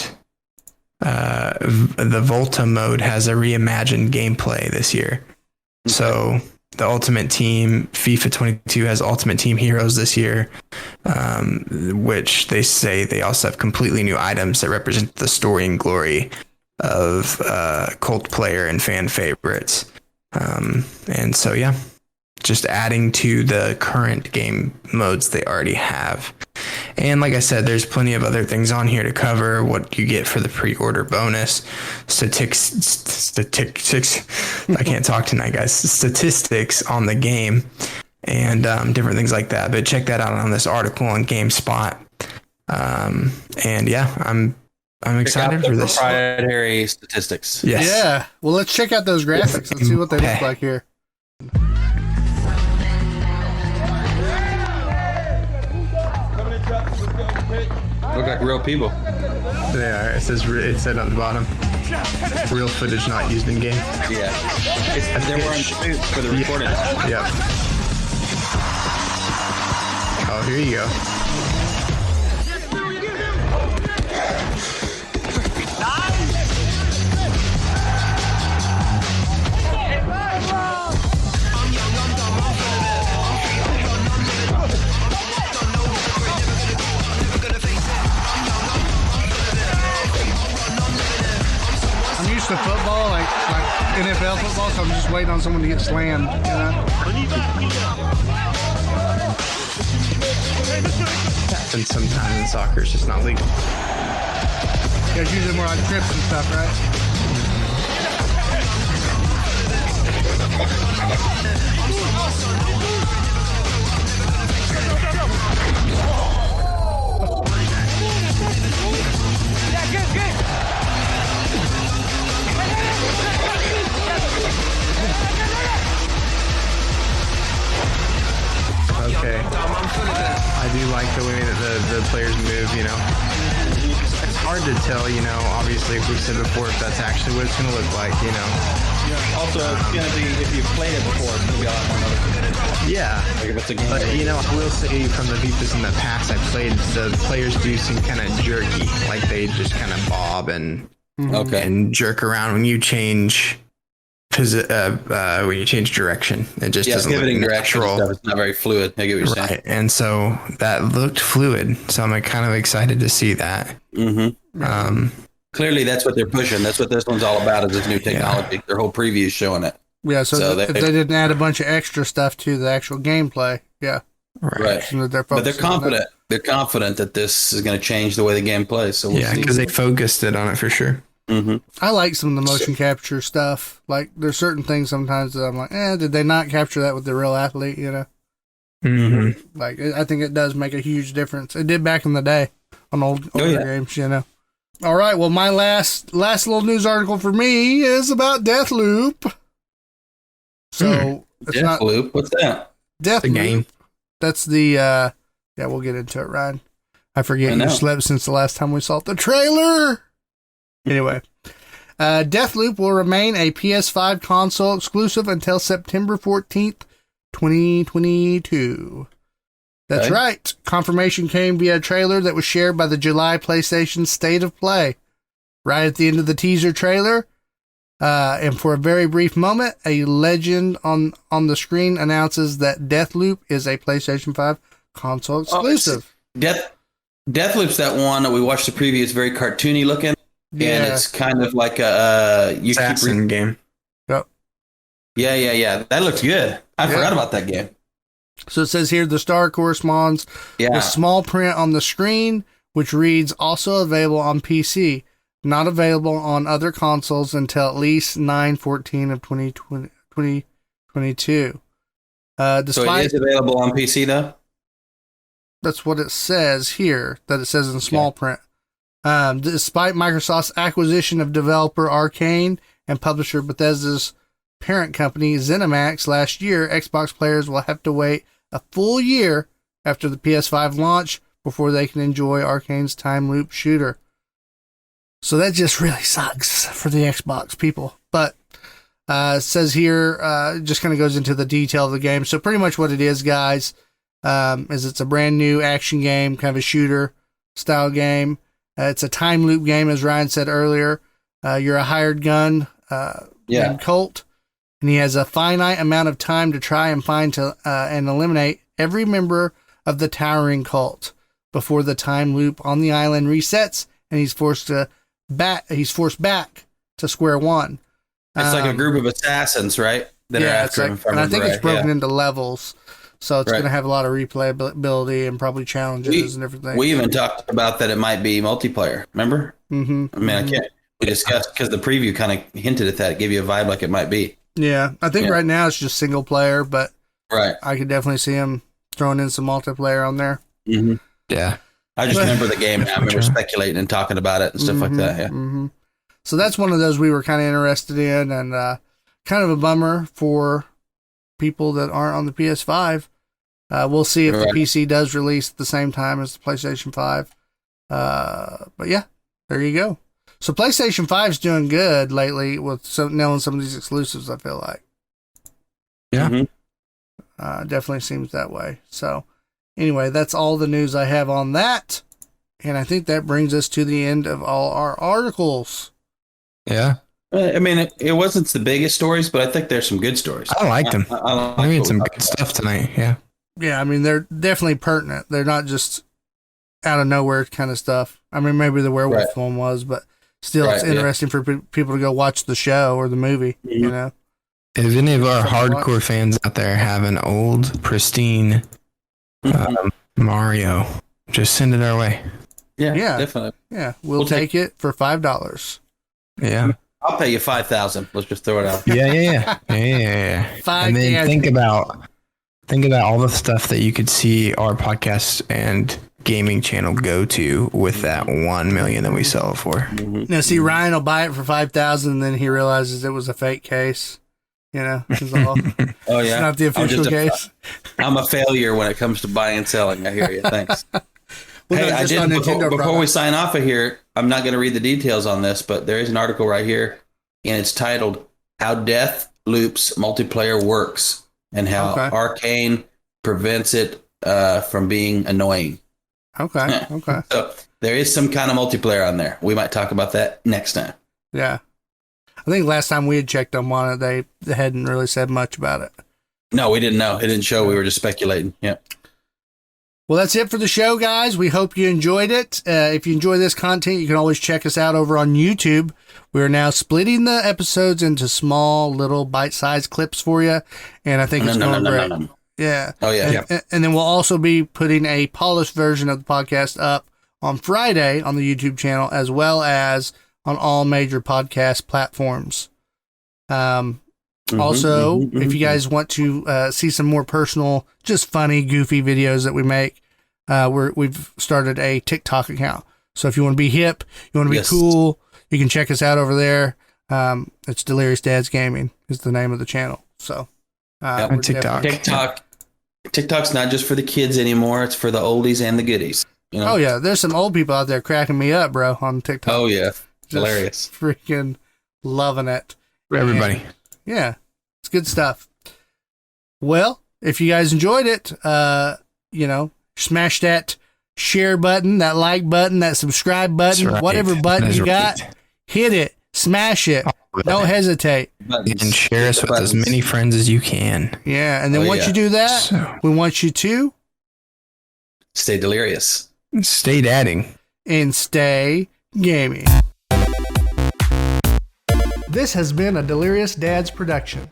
the Volta mode has a reimagined gameplay this year. Okay. So the Ultimate Team, FIFA 22 has Ultimate Team Heroes this year, which they say they also have completely new items that represent the story and glory of cult player and fan favorites. And so, just adding to the current game modes they already have. And like I said, there's plenty of other things on here to cover. What you get for the pre-order bonus, statistics. I can't talk tonight, guys. Statistics on the game and different things like that. But check that out on this article on GameSpot. I'm excited for this. Proprietary statistics. Yes. Yeah. Well, let's check out those graphics. Let's see what they look like here. Look like real people. They are. It said on the bottom, real footage not used in game. Yeah. They're wearing suits for the recording. Yep. Oh, here you go. To football, like NFL football, so I'm just waiting on someone to get slammed, you know? Happens sometimes in soccer, it's just not legal. Yeah, it's usually more like trips and stuff, right? to tell, obviously, if we said before, if that's actually what it's going to look like, Yeah. Also, it's going to be, if you've played it before, it's going to be a lot more noticeable. Yeah. Like if it's a game. But, I will say from the Vifas in the past I played, the players do seem kind of jerky. Like they just kind of bob and jerk around when you change direction. It just doesn't pivoting look direction natural. stuff, it's not very fluid. I get what you're saying. Right. And so that looked fluid. So I'm kind of excited to see that. Mm-hmm. Clearly, that's what they're pushing. That's what this one's all about, is this new technology. Yeah. Their whole preview is showing it. Yeah, so they didn't add a bunch of extra stuff to the actual gameplay. Yeah. Right. But they're confident. They're confident that this is going to change the way the game plays. So we'll see. Because they focused it on it for sure. Mm-hmm. I like some of the motion capture stuff. Like, there's certain things sometimes that I'm like, did they not capture that with the real athlete, Mm-hmm. Like, I think it does make a huge difference. It did back in the day on older games, All right, well, my last little news article for me is about Deathloop. So, it's Deathloop? What's that? Deathloop. Game. That's the, we'll get into it, Ryan. I forget you slept since the last time we saw the trailer. Anyway, Deathloop will remain a PS5 console exclusive until September 14th, 2022. That's right. Confirmation came via a trailer that was shared by the July PlayStation State of Play. Right at the end of the teaser trailer, and for a very brief moment, a legend on the screen announces that Deathloop is a PlayStation 5 console exclusive. Deathloop's that one that we watched the preview. It's very cartoony looking. Yeah. And it's kind of like a assassin game. Yep. Yeah. That looks good. I forgot about that game. So it says here the star corresponds with small print on the screen, which reads also available on PC, not available on other consoles until at least 9/14 of 2022. So it is available on PC though? That's what it says here, that it says in small print. Despite Microsoft's acquisition of developer Arcane and publisher Bethesda's parent company ZeniMax last year, Xbox players will have to wait a full year after the PS5 launch before they can enjoy Arcane's time loop shooter. So that just really sucks for the Xbox people. But it says here, just kind of goes into the detail of the game. So pretty much what it is, guys, is it's a brand new action game, kind of a shooter style game. It's a time loop game, as Ryan said earlier. You're a hired gun named Colt, and he has a finite amount of time to try and find and eliminate every member of the towering cult before the time loop on the island resets, and he's forced back to square one. It's like a group of assassins, right? That are after him. And I think it's broken into levels. So it's going to have a lot of replayability and probably challenges and everything. We even talked about that it might be multiplayer. Remember? Mm-hmm. I mean, we discussed because the preview kind of hinted at that. It gave you a vibe like it might be. Yeah, I think right now it's just single player, but I could definitely see him throwing in some multiplayer on there. Mm-hmm. Yeah. I just remember the game now. I remember speculating and talking about it and stuff like that. Yeah. Mm-hmm. So that's one of those we were kind of interested in, and kind of a bummer for people that aren't on the PS5. We'll see if the PC does release at the same time as the PlayStation 5. But yeah, there you go. So PlayStation 5's doing good lately with nailing some of these exclusives, I feel like. Yeah. Mm-hmm. Definitely seems that way. So anyway, that's all the news I have on that. And I think that brings us to the end of all our articles. Yeah. I mean, it wasn't the biggest stories, but I think there's some good stories. I liked them. I made some good stuff tonight. Yeah. Yeah, I mean, they're definitely pertinent. They're not just out of nowhere kind of stuff. I mean, maybe the werewolf one was, but still, it's interesting for people to go watch the show or the movie, you know? If any of our hardcore fans out there have an old, pristine Mario, just send it our way. Yeah, definitely. Yeah, we'll take it for $5. Yeah. I'll pay you $5,000. Let's just throw it out. Yeah. And then think about all the stuff that you could see our podcast and gaming channel go to with that 1 million that we sell it for. Mm-hmm. Now, see, Ryan will buy it for $5,000, and then he realizes it was a fake case. You know, it's all. Oh yeah, it's not the official case. I'm a failure when it comes to buying and selling. I hear you. Thanks. Well, Hey, no, I just did on before Nintendo we products. sign off of here. I'm not going to read the details on this, but there is an article right here, and it's titled "How Deathloop's Multiplayer Works and How Okay. Arcane Prevents It from Being Annoying." Okay. Okay. So there is some kind of multiplayer on there. We might talk about that next time. Yeah. I think last time we had checked them on it, they hadn't really said much about it. No, we didn't know. It didn't show. We were just speculating. Yeah. Well, that's it for the show, guys. We hope you enjoyed it. If you enjoy this content, you can always check us out over on YouTube. We're now splitting the episodes into small, little bite-sized clips for you, and I think it's going great. Yeah. Oh, yeah. And then we'll also be putting a polished version of the podcast up on Friday on the YouTube channel, as well as on all major podcast platforms. Also, if you guys want to see some more personal, just funny, goofy videos that we make, we've started a TikTok account. So if you want to be hip, you want to be cool, you can check us out over there. It's Delirious Dads Gaming is the name of the channel. So on TikTok. TikTok's not just for the kids anymore. It's for the oldies and the goodies. You know? Oh, yeah. There's some old people out there cracking me up, bro, on TikTok. Oh, yeah. Just Hilarious. Freaking loving it. For everybody. And, yeah. It's good stuff. Well, if you guys enjoyed it, smash that share button, that like button, that subscribe button, Right. whatever button That's you got, hit it, smash it. Don't hesitate. And share us with as many friends as you can. Yeah. And then once you do that, we want you to stay delirious. Stay dadding. And stay gaming. This has been a Delirious Dads production.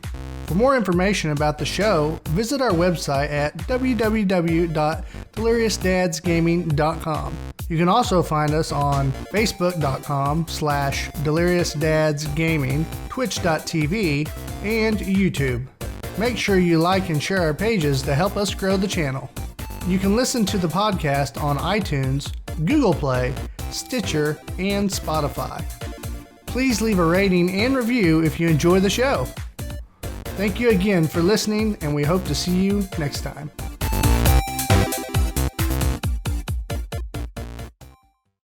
For more information about the show, visit our website at www.deliriousdadsgaming.com. You can also find us on facebook.com/deliriousdadsgaming, twitch.tv, and YouTube. Make sure you like and share our pages to help us grow the channel. You can listen to the podcast on iTunes, Google Play, Stitcher, and Spotify. Please leave a rating and review if you enjoy the show. Thank you again for listening, and we hope to see you next time.